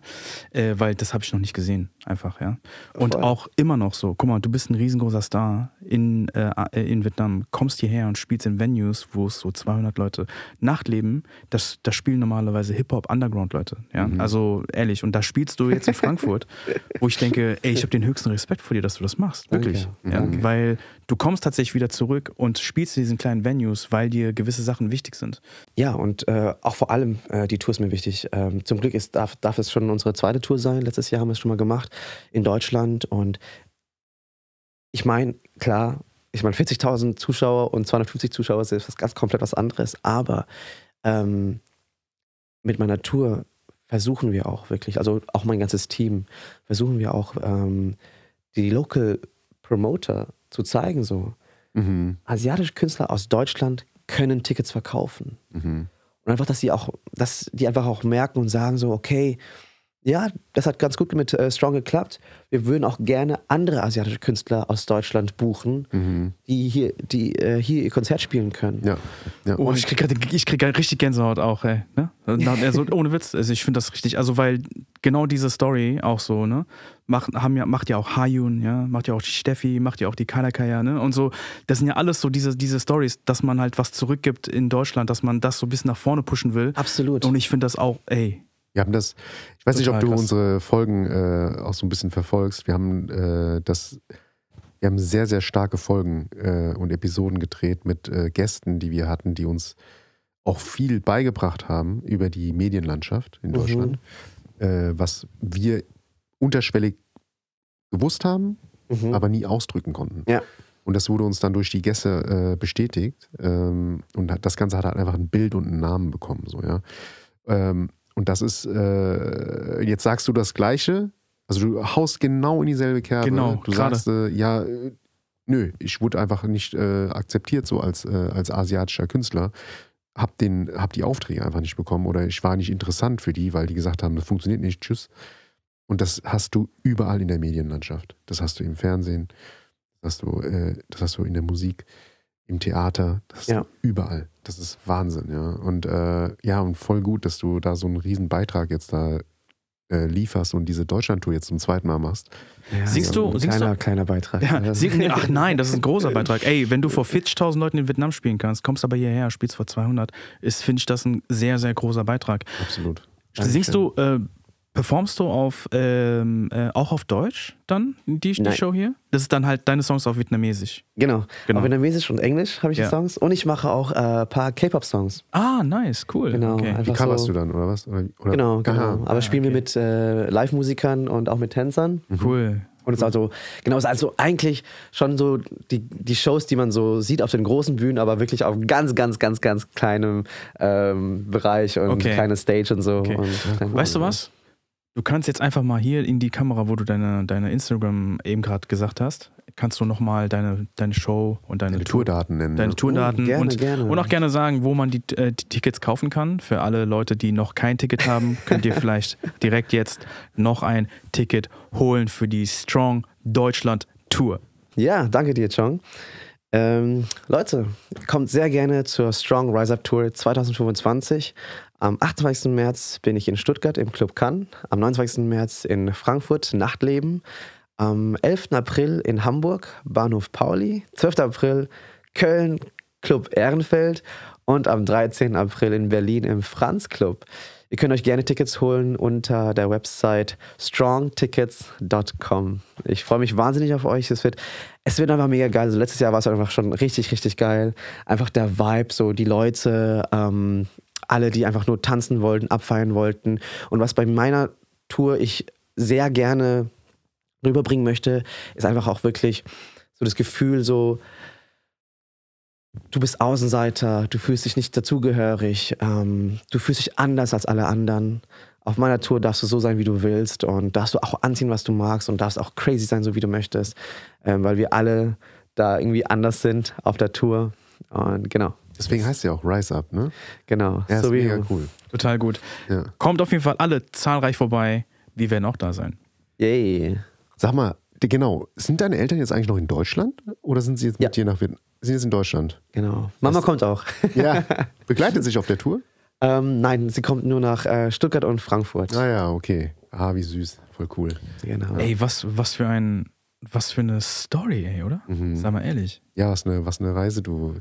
weil das habe ich noch nicht gesehen, einfach, ja. Und auch immer noch so, guck mal, du bist ein riesengroßer Star in Vietnam, kommst hierher und spielst in Venues, wo es so 200 Leute Nachtleben, das spielen normalerweise Hip-Hop-Underground-Leute, ja, also ehrlich, und da spielst du jetzt in Frankfurt, wo ich denke, ey, ich habe den höchsten Respekt vor dir, dass du das machst, wirklich, ja, weil du kommst tatsächlich wieder zurück und spielst in diesen kleinen Venues, weil dir gewisse Sachen wichtig sind. Ja, und auch vor allem, die Tour ist mir wichtig. Zum Glück darf es schon unsere zweite Tour sein. Letztes Jahr haben wir es schon mal gemacht in Deutschland. Und ich meine, klar, 40.000 Zuschauer und 250 Zuschauer ist komplett was anderes. Aber mit meiner Tour versuchen wir auch wirklich, also auch mein ganzes Team, versuchen wir auch die Local Promoter zu zeigen, so. Asiatische Künstler aus Deutschland können Tickets verkaufen. Und einfach, dass die einfach auch merken und sagen so, okay, ja, das hat ganz gut mit Strong geklappt. Wir würden auch gerne andere asiatische Künstler aus Deutschland buchen, die hier ihr Konzert spielen können. Ja. Oh, ich krieg grad richtig Gänsehaut auch, ey. Ne? Also, ohne Witz, also ich finde das richtig, also weil genau diese Story auch so, ne, macht ja auch Hayun, ja, macht ja auch die Steffi, macht ja auch die Kanakaya, ne, und so, das sind ja alles so diese Stories, dass man halt was zurückgibt in Deutschland, dass man das so ein bisschen nach vorne pushen will. Absolut. Und ich finde das auch, ey. Wir haben das, ich weiß nicht, ob du krass. unsere Folgen auch so ein bisschen verfolgst. Wir haben sehr, sehr starke Folgen und Episoden gedreht mit Gästen, die wir hatten, die uns auch viel beigebracht haben über die Medienlandschaft in Deutschland, was wir unterschwellig gewusst haben, aber nie ausdrücken konnten. Ja. Und das wurde uns dann durch die Gäste bestätigt. Und das Ganze hat halt einfach ein Bild und einen Namen bekommen. So, ja. Und das ist, jetzt sagst du das Gleiche, also du haust genau in dieselbe Kerbe. Genau, du sagst, nö, ich wurde einfach nicht akzeptiert so als asiatischer Künstler. Hab die Aufträge einfach nicht bekommen oder ich war nicht interessant für die, weil die gesagt haben, das funktioniert nicht, tschüss. Und das hast du überall in der Medienlandschaft. Das hast du im Fernsehen, das hast du in der Musik, im Theater, das ist überall. Das ist Wahnsinn, ja. Und und voll gut, dass du da so einen riesen Beitrag jetzt da lieferst und diese Deutschlandtour jetzt zum zweiten Mal machst. Ja, Singst du? Kleiner Beitrag. Ja, ach nein, das ist ein großer Beitrag. Ey, wenn du vor 40.000 Leuten in Vietnam spielen kannst, kommst aber hierher, spielst vor 200, finde ich das ein sehr, sehr großer Beitrag. Absolut. Singst du, performst du auch auf Deutsch dann, die Show hier? Das ist dann halt deine Songs auf Vietnamesisch. Genau. Auf Vietnamesisch und Englisch habe ich die Songs. Und ich mache auch ein paar K-Pop-Songs. Ah, nice, cool. Genau. Okay. Die coverst du dann, oder was? Oder? Genau. Aber spielen wir mit Live-Musikern und auch mit Tänzern. Cool. Und es ist also, genau, es ist also eigentlich schon so die Shows, die man so sieht auf den großen Bühnen, aber wirklich auf ganz, ganz, ganz, ganz kleinem Bereich und kleine Stage und so. Okay. Und weißt du was? Du kannst jetzt einfach mal hier in die Kamera, wo du deine Instagram eben gerade gesagt hast, kannst du nochmal deine Show und deine Tourdaten nennen. Deine Tourdaten gerne. Und auch gerne sagen, wo man die Tickets kaufen kann. Für alle Leute, die noch kein Ticket haben, könnt ihr vielleicht direkt jetzt noch ein Ticket holen für die Strong Deutschland Tour. Ja, danke dir, Chong. Leute, kommt sehr gerne zur Strong Rise Up Tour 2025. Am 28. März bin ich in Stuttgart im Club Cannes, am 29. März in Frankfurt Nachtleben, am 11. April in Hamburg Bahnhof Pauli, 12. April Köln Club Ehrenfeld und am 13. April in Berlin im Franz Club. Ihr könnt euch gerne Tickets holen unter der Website strongtickets.com. Ich freue mich wahnsinnig auf euch. Es wird einfach mega geil. Also letztes Jahr war es einfach schon richtig, richtig geil. Einfach der Vibe, so die Leute, alle, die einfach nur tanzen wollten, abfeiern wollten. Und was bei meiner Tour ich sehr gerne rüberbringen möchte, ist einfach auch wirklich so das Gefühl, so du bist Außenseiter, du fühlst dich nicht dazugehörig, du fühlst dich anders als alle anderen. Auf meiner Tour darfst du so sein, wie du willst und darfst du auch anziehen, was du magst und darfst auch crazy sein, so wie du möchtest, weil wir alle da irgendwie anders sind auf der Tour und genau. Deswegen heißt ja auch Rise Up, ne? Genau. Ja, so ist mega cool. Total gut. Ja. Kommt auf jeden Fall alle zahlreich vorbei. Wir werden auch da sein. Yay. Sag mal, genau, sind deine Eltern jetzt eigentlich noch in Deutschland oder sind sie jetzt mit dir nach Vietnam? Sind jetzt in Deutschland? Genau. Mama kommt auch. Ja. Begleitet sich auf der Tour? Nein, sie kommt nur nach Stuttgart und Frankfurt. Ah ja, okay. Ah, wie süß. Voll cool. Genau. Ey, was für eine Story, ey, oder? Sag mal ehrlich. Ja, was eine Reise du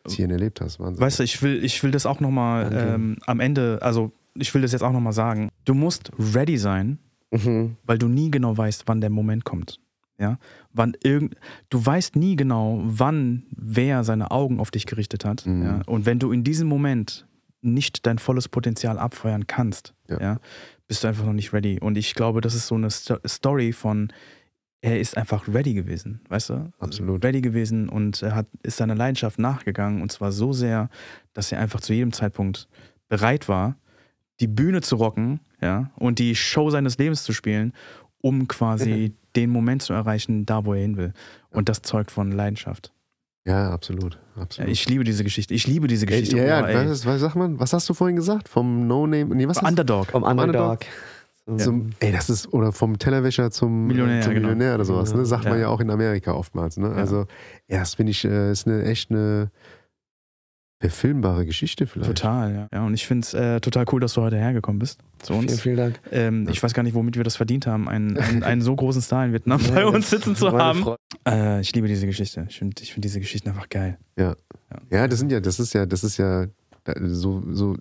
hierhin erlebt hast. Wahnsinn. Weißt du, ich will das auch nochmal am Ende, also ich will das jetzt auch nochmal sagen. Du musst ready sein, weil du nie genau weißt, wann der Moment kommt. Ja? Du weißt nie genau, wann wer seine Augen auf dich gerichtet hat. Ja? Und wenn du in diesem Moment nicht dein volles Potenzial abfeuern kannst, ja, bist du einfach noch nicht ready. Und ich glaube, das ist so eine Story von, er ist einfach ready gewesen, weißt du? Absolut. Ready gewesen und ist seiner Leidenschaft nachgegangen und zwar so sehr, dass er einfach zu jedem Zeitpunkt bereit war, die Bühne zu rocken, ja, und die Show seines Lebens zu spielen, um quasi den Moment zu erreichen, da wo er hin will. Und das zeugt von Leidenschaft. Ja, absolut. Ja, ich liebe diese Geschichte. Was hast du vorhin gesagt? Vom No-Name? Nee, was Underdog. Vom Underdog. Das ist, oder vom Tellerwäscher zum Millionär oder sowas, ne? Sagt man ja auch in Amerika oftmals, ne? Also, das finde ich, ist echt eine verfilmbare Geschichte vielleicht. Total, ja. Und ich finde es total cool, dass du heute hergekommen bist zu uns. Vielen Dank. Ich weiß gar nicht, womit wir das verdient haben, einen so großen Star in Vietnam bei uns sitzen zu haben. Ich liebe diese Geschichte. Ich finde diese Geschichten einfach geil. Ja, das ist ja so,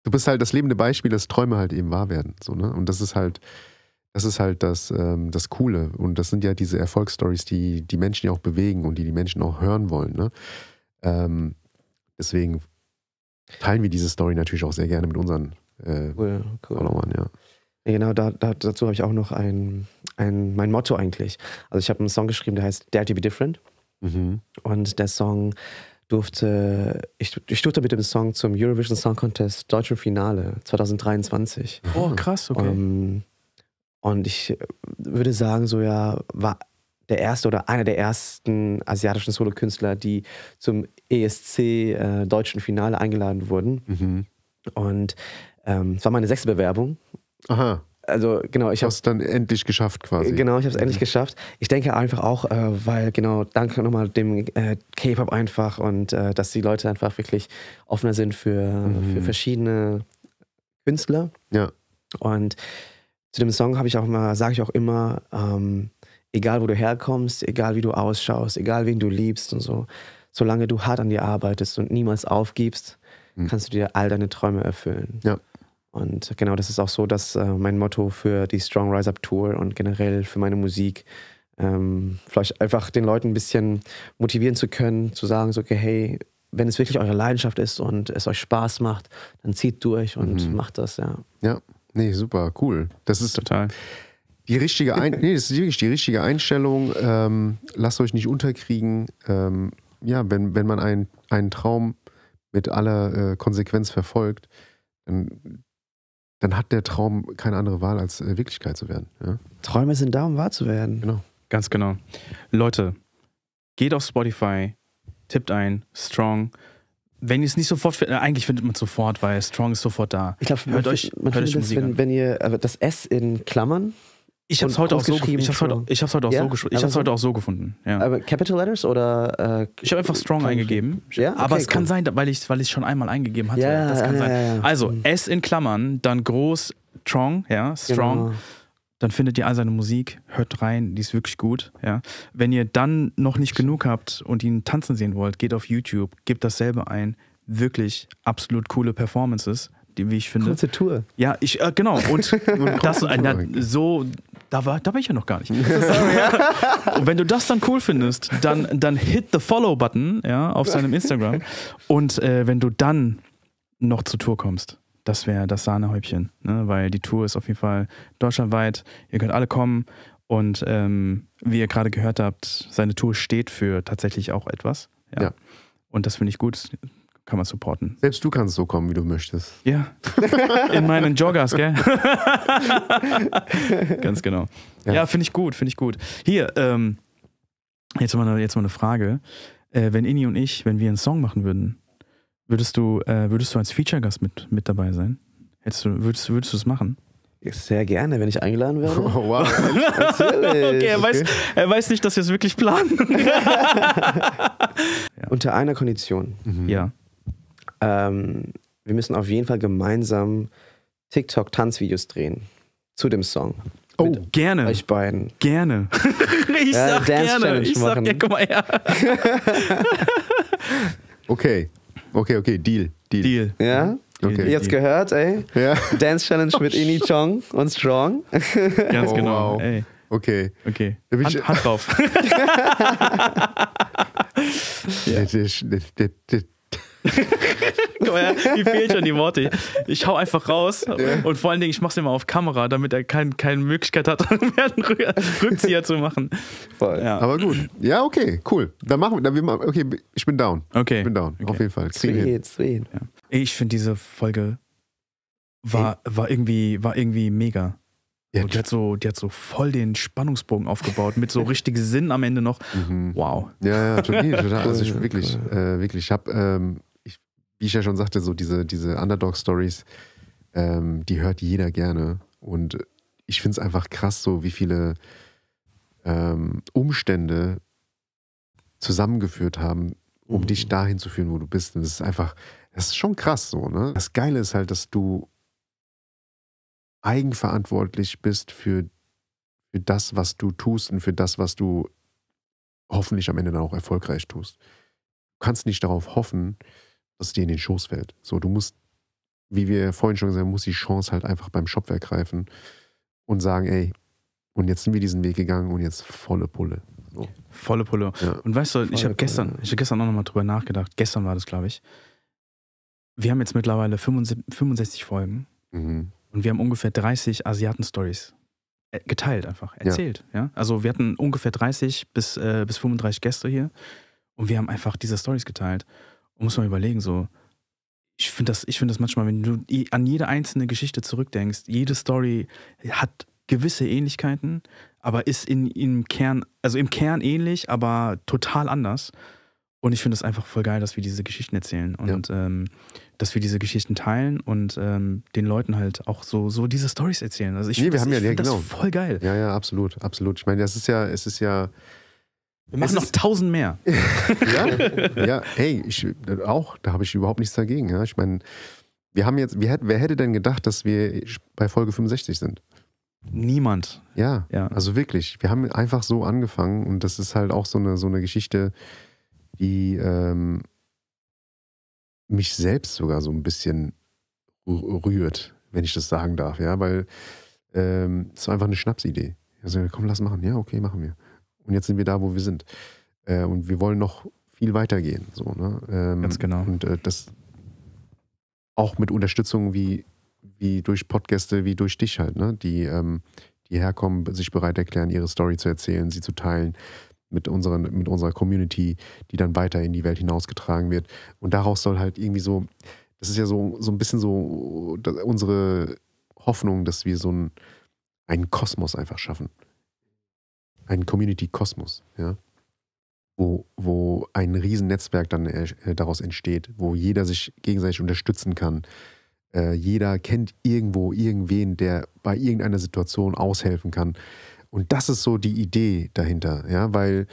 du bist halt das lebende Beispiel, dass Träume halt eben wahr werden. So, ne? Und das ist halt das Coole. Und das sind ja diese Erfolgsstories, die die Menschen ja auch bewegen und die Menschen auch hören wollen. Ne? Deswegen teilen wir diese Story natürlich auch sehr gerne mit unseren Followern, ja. Ja, genau, dazu habe ich auch noch mein Motto eigentlich. Also ich habe einen Song geschrieben, der heißt Dare to be Different. Und der Song ich durfte mit dem Song zum Eurovision Song Contest deutschen Finale 2023. Oh, krass, okay. Und ich würde sagen, so war der erste oder einer der ersten asiatischen Solokünstler, die zum ESC deutschen Finale eingeladen wurden. Und es war meine 6. Bewerbung. Aha. Also genau, ich habe es dann endlich geschafft quasi. Genau, ich habe es endlich geschafft. Ich denke einfach auch, weil genau, danke nochmal dem K-Pop einfach und dass die Leute einfach wirklich offener sind für verschiedene Künstler. Ja. Und zu dem Song sage ich auch immer, egal wo du herkommst, egal wie du ausschaust, egal wen du liebst und so, solange du hart an dir arbeitest und niemals aufgibst, kannst du dir all deine Träume erfüllen. Ja. Und genau, das ist auch so, dass mein Motto für die Strong Rise Up Tour und generell für meine Musik, vielleicht einfach den Leuten ein bisschen motivieren zu können, zu sagen so, okay, hey, wenn es wirklich eure Leidenschaft ist und es euch Spaß macht, dann zieht durch und macht das, ja. Ja, nee, super, cool. Das ist total. Die richtige das ist wirklich die richtige Einstellung. Lasst euch nicht unterkriegen. Ja, wenn man einen Traum mit aller Konsequenz verfolgt, dann hat der Traum keine andere Wahl, als Wirklichkeit zu werden. Ja? Träume sind da, um wahr zu werden. Genau. Ganz genau. Leute, geht auf Spotify, tippt ein Strong. Wenn ihr es nicht sofort findet, eigentlich findet man es sofort, weil Strong ist sofort da. Ich glaube, man findet die das, Musik an. wenn ihr das S in Klammern. Ich habe es heute auch so gefunden. Ja. Aber Capital Letters oder? Ich habe einfach Strong eingegeben. Ja? Okay, aber es kann sein, weil ich es schon einmal eingegeben hatte. Ja, das kann sein. Ja. Also S in Klammern, dann groß Strong, ja, Strong. Genau. Dann findet ihr all seine Musik, hört rein, die ist wirklich gut. Ja. Wenn ihr dann noch nicht genug habt und ihn tanzen sehen wollt, geht auf YouTube, gebt dasselbe ein. Wirklich absolut coole Performances, die, wie ich finde. Kurze Tour. Ja, genau. Und das, da bin ich ja noch gar nicht. Und wenn du das dann cool findest, dann hit the Follow-Button, ja, auf seinem Instagram. Und wenn du dann noch zur Tour kommst, das wäre das Sahnehäubchen, ne? Weil die Tour ist auf jeden Fall deutschlandweit. Ihr könnt alle kommen und wie ihr gerade gehört habt, seine Tour steht für tatsächlich auch etwas. Ja. Und das finde ich gut. Kann man supporten. Selbst du kannst so kommen, wie du möchtest. Ja. In meinen Joggers, gell? Ganz genau. Ja, finde ich gut. Hier, jetzt mal eine Frage. Wenn Inni und ich, wenn wir einen Song machen würden, würdest du als Feature-Gast mit dabei sein? Würdest du es machen? Sehr gerne, wenn ich eingeladen werde. Oh, wow. Natürlich. Okay, er weiß nicht, dass wir es wirklich planen. Unter einer Kondition. Ja. Wir müssen auf jeden Fall gemeinsam TikTok-Tanzvideos drehen zu dem Song. Oh, gerne. Euch beiden. Gerne. Ich sag gerne. Ich sag, ja, guck mal her. Okay, Deal. Ja? Okay. Ihr habt's gehört, ey? Ja. Dance Challenge mit Inni Chong und Strong. Ganz genau. Wow. Ey. Okay. Hand drauf. Guck mal, mir fehlen schon die Worte. Ich hau einfach raus und vor allen Dingen, ich mach's immer auf Kamera, damit er keine Möglichkeit hat, einen Rückzieher zu machen. Voll. Ja. Aber gut. Ja, okay, cool. Dann machen wir. Okay, ich bin down. Okay. Ich bin down, auf jeden Fall. Sweet. Ja. Ich finde, diese Folge war irgendwie mega. Ja, die hat so voll den Spannungsbogen aufgebaut, mit so richtig Sinn am Ende noch. Wow. Ja, total. Also ich wirklich. Ich habe, wie ich ja schon sagte, so diese Underdog-Stories, die hört jeder gerne. Und ich finde es einfach krass, so wie viele Umstände zusammengeführt haben, um dich dahin zu führen, wo du bist. Und das ist schon krass so, ne? Das Geile ist halt, dass du eigenverantwortlich bist für das, was du tust und für das, was du hoffentlich am Ende dann auch erfolgreich tust. Du kannst nicht darauf hoffen, dass es dir in den Schoß fällt. So, du musst, wie wir vorhin schon gesagt haben, musst die Chance halt einfach beim Shopwerk greifen und sagen, ey, und jetzt sind wir diesen Weg gegangen und jetzt volle Pulle. So. Volle Pulle. Ja. Und weißt du, ich habe gestern auch nochmal drüber nachgedacht. Gestern war das, glaube ich. Wir haben jetzt mittlerweile 65 Folgen. Und wir haben ungefähr 30 Asiaten-Stories geteilt einfach, erzählt. Ja. Also wir hatten ungefähr 30 bis 35 Gäste hier und wir haben einfach diese Stories geteilt. Und muss man überlegen, so, ich finde das manchmal, wenn du an jede einzelne Geschichte zurückdenkst, jede Story hat gewisse Ähnlichkeiten, aber ist im Kern ähnlich, aber total anders. Und ich finde es einfach voll geil, dass wir diese Geschichten erzählen und dass wir diese Geschichten teilen und den Leuten halt auch so diese Storys erzählen. Also ich finde das voll geil. Ja, absolut. Ich meine, es ist ja wir machen noch 1000 mehr. Ja, hey, da habe ich überhaupt nichts dagegen. Ja? Ich meine, wer hätte denn gedacht, dass wir bei Folge 65 sind? Niemand. Ja, also wirklich. Wir haben einfach so angefangen und das ist halt auch so eine Geschichte, die mich selbst sogar so ein bisschen rührt, wenn ich das sagen darf, ja, weil es war einfach eine Schnapsidee. Also komm, lass machen. Ja, okay, machen wir. Und jetzt sind wir da, wo wir sind. Und wir wollen noch viel weitergehen. So, ne? Ganz genau. Und das auch mit Unterstützung wie durch Podcaste, wie durch dich halt, ne? Die die herkommen, sich bereit erklären, ihre Story zu erzählen, sie zu teilen mit unserer Community, die dann weiter in die Welt hinausgetragen wird. Und daraus soll halt irgendwie so, das ist ja so ein bisschen so unsere Hoffnung, dass wir so einen Kosmos einfach schaffen. Einen Community-Kosmos, ja. Wo ein Riesennetzwerk dann daraus entsteht, wo jeder sich gegenseitig unterstützen kann. Jeder kennt irgendwo irgendwen, der bei irgendeiner Situation aushelfen kann. Und das ist so die Idee dahinter, ja, weil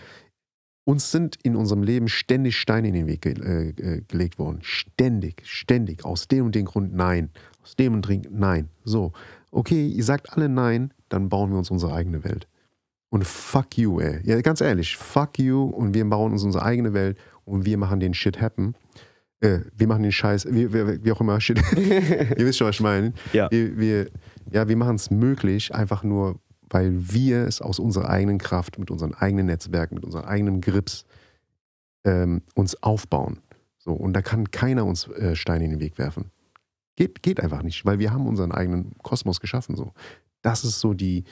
uns sind in unserem Leben ständig Steine in den Weg gelegt worden. Ständig. Aus dem und dem Grund nein. Aus dem und dem nein. So, okay, ihr sagt alle nein, dann bauen wir uns unsere eigene Welt. Und fuck you, ey. Ja, ganz ehrlich, fuck you und wir bauen uns unsere eigene Welt und wir machen den Shit happen. Wir machen den Scheiß, wie auch immer, Shit. Ihr wisst schon, was ich meine. Ja. Wir machen es möglich, einfach nur, weil wir es aus unserer eigenen Kraft, mit unseren eigenen Netzwerken, mit unserem eigenen Grips uns aufbauen. So, und da kann keiner uns Steine in den Weg werfen. Geht einfach nicht, weil wir haben unseren eigenen Kosmos geschaffen. So. Das ist so die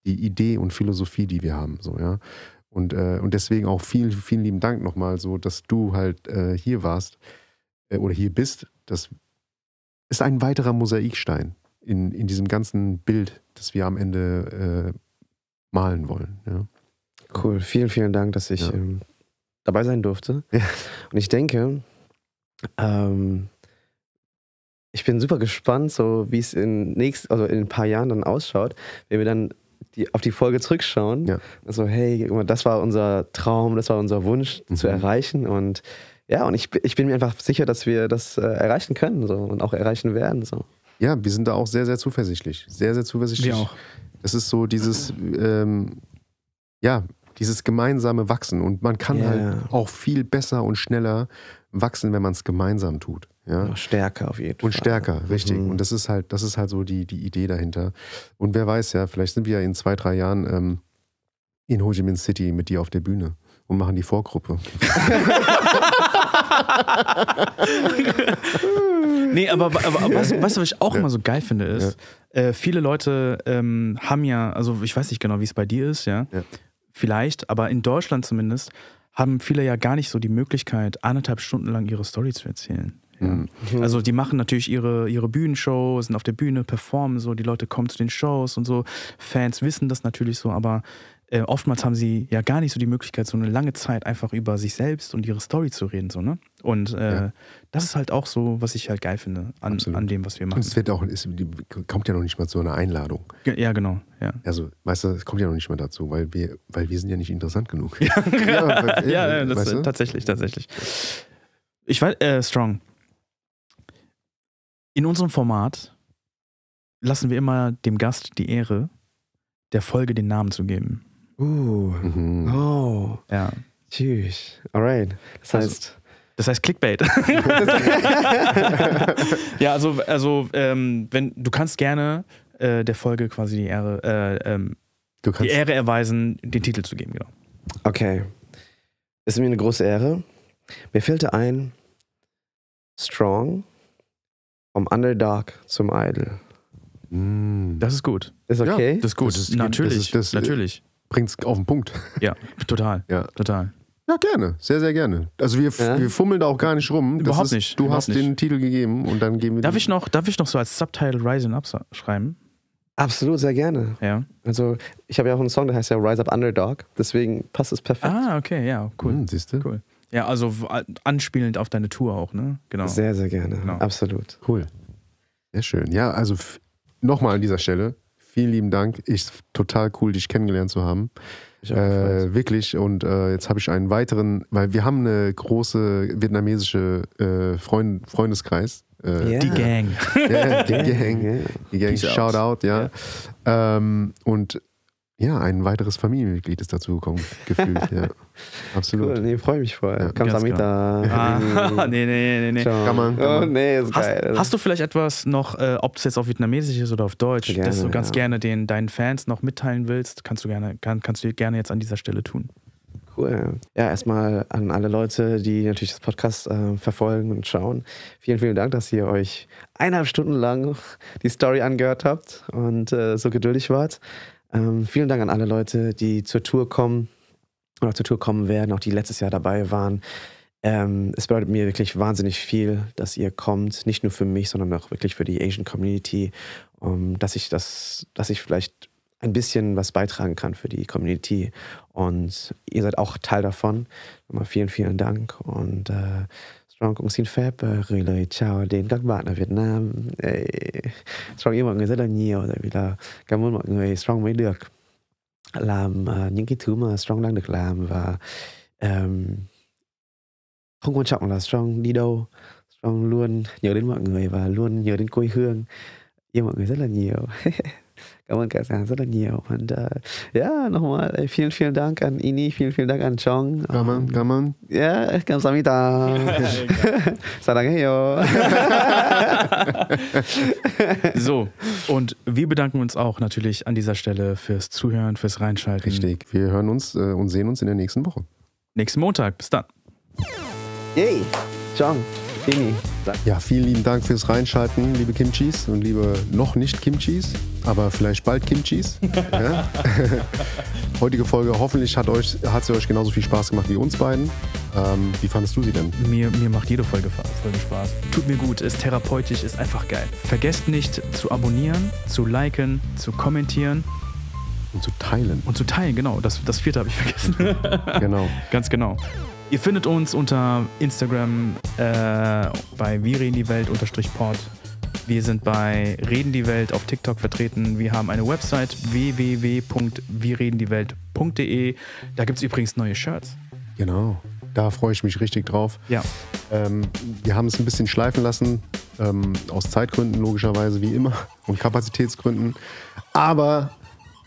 Idee und Philosophie, die wir haben. So, ja? Und deswegen auch vielen, vielen lieben Dank nochmal, so, dass du halt hier warst oder hier bist. Das ist ein weiterer Mosaikstein in diesem ganzen Bild, das wir am Ende malen wollen. Ja? Cool, vielen, vielen Dank, dass ich dabei sein durfte. Ja. Und ich denke, ich bin super gespannt, so wie es in ein paar Jahren dann ausschaut, wenn wir dann auf die Folge zurückschauen. Ja. Also, hey, das war unser Traum, das war unser Wunsch zu erreichen. Und ja, und ich bin mir einfach sicher, dass wir das erreichen können so, und auch erreichen werden. So. Ja, wir sind da auch sehr, sehr zuversichtlich. Sehr, sehr zuversichtlich. Wir auch. Das ist so dieses, dieses gemeinsame Wachsen. Und man kann halt auch viel besser und schneller wachsen, wenn man es gemeinsam tut. Ja? Stärker auf jeden Fall. Und stärker, richtig. Und das ist halt so die Idee dahinter. Und wer weiß ja, vielleicht sind wir ja in 2-3 Jahren in Ho Chi Minh City mit dir auf der Bühne und machen die Vorgruppe. Nee, aber was ich auch immer so geil finde, ist, viele Leute haben ja, also ich weiß nicht genau, wie es bei dir ist, ja, vielleicht, aber in Deutschland zumindest, haben viele ja gar nicht so die Möglichkeit, 1,5 Stunden lang ihre Story zu erzählen. Ja. Also die machen natürlich ihre Bühnenshows, sind auf der Bühne, performen so, die Leute kommen zu den Shows und so, Fans wissen das natürlich so, aber oftmals haben sie ja gar nicht so die Möglichkeit, so eine lange Zeit einfach über sich selbst und ihre Story zu reden. So, ne? Und das ist halt auch so, was ich halt geil finde an dem, was wir machen. Und es kommt ja noch nicht mal zu einer Einladung. Ja, genau. Ja. Also, weißt du, es kommt ja noch nicht mal dazu, weil wir sind ja nicht interessant genug. Ja, das ist tatsächlich. Ich weiß, Strong. In unserem Format lassen wir immer dem Gast die Ehre, der Folge den Namen zu geben. Oh. Ja. Tschüss. Alright. Das heißt Clickbait. Ja, also wenn du kannst gerne der Folge quasi die Ehre erweisen, den Titel zu geben, genau. Okay. Es ist mir eine große Ehre. Mir fällt ein Strong vom Underdog zum Idol. Das ist gut. Ist okay? Ja, das ist gut. Natürlich. Bringt's auf den Punkt. Ja, total. Ja. Total. Ja, gerne. Sehr, sehr gerne. Also wir fummeln da auch gar nicht rum. Überhaupt nicht. Du hast den Titel gegeben und dann geben wir Darf ich noch so als Subtitle Rising Up schreiben? Absolut, sehr gerne. Ja. Also ich habe ja auch einen Song, der heißt ja Rise Up Underdog. Deswegen passt es perfekt. Ah, okay, ja, cool. Siehst du? Cool. Ja, also anspielend auf deine Tour auch, ne? Genau. Sehr, sehr gerne. Genau. Absolut. Cool. Sehr schön. Ja, also nochmal an dieser Stelle, vielen lieben Dank. Ist total cool, dich kennengelernt zu haben. Wirklich. Und jetzt habe ich einen weiteren, weil wir haben eine große vietnamesische Freundeskreis. Die Gang. Ja, die Gang. Shout out, ja. Und ja, ein weiteres Familienmitglied ist dazu gekommen, gefühlt. Ja. Absolut. Cool, nee, freue mich voll. Ja. Kamsahamnida. Nee. Kann man. Oh, nee, ist geil. Hast du vielleicht etwas noch, ob es jetzt auf Vietnamesisch ist oder auf Deutsch, gerne, das du ganz gerne deinen Fans noch mitteilen willst? Kannst du gerne jetzt an dieser Stelle tun. Cool. Ja, erstmal an alle Leute, die natürlich das Podcast verfolgen und schauen. Vielen, vielen Dank, dass ihr euch 1,5 Stunden lang die Story angehört habt und so geduldig wart. Vielen Dank an alle Leute, die zur Tour kommen oder zur Tour kommen werden, auch die letztes Jahr dabei waren. Es bedeutet mir wirklich wahnsinnig viel, dass ihr kommt, nicht nur für mich, sondern auch wirklich für die Asian Community, dass ich vielleicht ein bisschen was beitragen kann für die Community und ihr seid auch Teil davon. Nochmal vielen, vielen Dank und Strong cũng xin phép gửi lời chào đến các bạn ở Việt Nam. Strong yêu mọi người rất là nhiều, tại vì là cảm ơn mọi người Strong mới được làm những cái thứ mà Strong đang được làm, và không quan trọng là Strong đi đâu, Strong luôn nhớ đến mọi người và luôn nhớ đến quê hương, yêu mọi người rất là nhiều. Cảm ơn cả Giang rất là nhiều. Und ja, nochmal vielen, vielen Dank an Ini, vielen, vielen Dank an Chong. Gaman. Ja, 감사합니다. 사랑해요. So, und wir bedanken uns auch natürlich an dieser Stelle fürs Zuhören, fürs Reinschalten. Richtig. Wir hören uns und sehen uns in der nächsten Woche. Nächsten Montag. Bis dann. Yay, Chong, Ini. Ja, vielen lieben Dank fürs Reinschalten, liebe Kimchis und liebe noch nicht Kimchis, aber vielleicht bald Kimchis. Ja. Heutige Folge, hoffentlich hat sie euch genauso viel Spaß gemacht wie uns beiden. Wie fandest du sie denn? Mir macht jede Folge Spaß. Tut mir gut, ist therapeutisch, ist einfach geil. Vergesst nicht zu abonnieren, zu liken, zu kommentieren. Und zu teilen. Und zu teilen, genau. Das vierte habe ich vergessen. Genau. Ganz genau. Ihr findet uns unter Instagram bei Wir reden die Welt _pod. Wir sind bei Reden die Welt auf TikTok vertreten. Wir haben eine Website www.wirredendiewelt.de. Da gibt es übrigens neue Shirts. Genau, da freue ich mich richtig drauf. Ja. Wir haben es ein bisschen schleifen lassen, aus Zeitgründen logischerweise wie immer und Kapazitätsgründen. Aber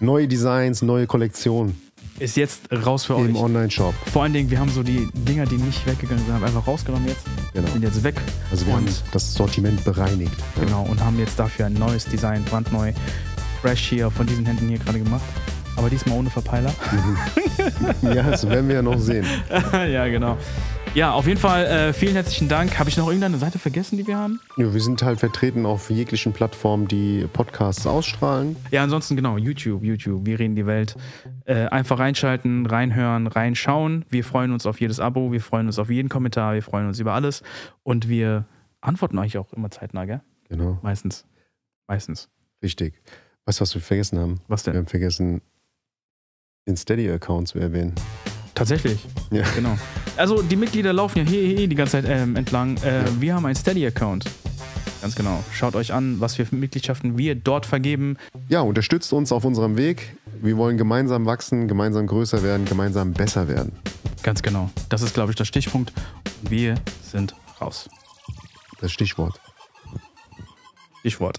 neue Designs, neue Kollektionen. Ist jetzt raus für euch. Im Online-Shop. Vor allen Dingen, wir haben so die Dinger, die nicht weggegangen sind, haben einfach rausgenommen jetzt. Genau. Sind jetzt weg. Also wir haben das Sortiment bereinigt. Genau, und haben jetzt dafür ein neues Design, brandneu, fresh hier von diesen Händen hier gerade gemacht. Aber diesmal ohne Verpeiler. Ja, das werden wir ja noch sehen. Ja, genau. Ja, auf jeden Fall vielen herzlichen Dank. Habe ich noch irgendeine Seite vergessen, die wir haben? Ja, wir sind halt vertreten auf jeglichen Plattformen, die Podcasts ausstrahlen. Ja, ansonsten genau, YouTube, wir reden die Welt. Einfach reinschalten, reinhören, reinschauen. Wir freuen uns auf jedes Abo, wir freuen uns auf jeden Kommentar, wir freuen uns über alles. Und wir antworten eigentlich auch immer zeitnah, gell? Genau. Meistens. Richtig. Weißt du, was wir vergessen haben? Was denn? Wir haben vergessen, den Steady-Account zu erwähnen. Tatsächlich. Ja. Genau. Also die Mitglieder laufen ja hier die ganze Zeit entlang. Wir haben einen Steady-Account. Ganz genau. Schaut euch an, was für Mitgliedschaften wir dort vergeben. Ja, unterstützt uns auf unserem Weg. Wir wollen gemeinsam wachsen, gemeinsam größer werden, gemeinsam besser werden. Ganz genau. Das ist, glaube ich, der Stichpunkt. Wir sind raus. Das Stichwort. Stichwort.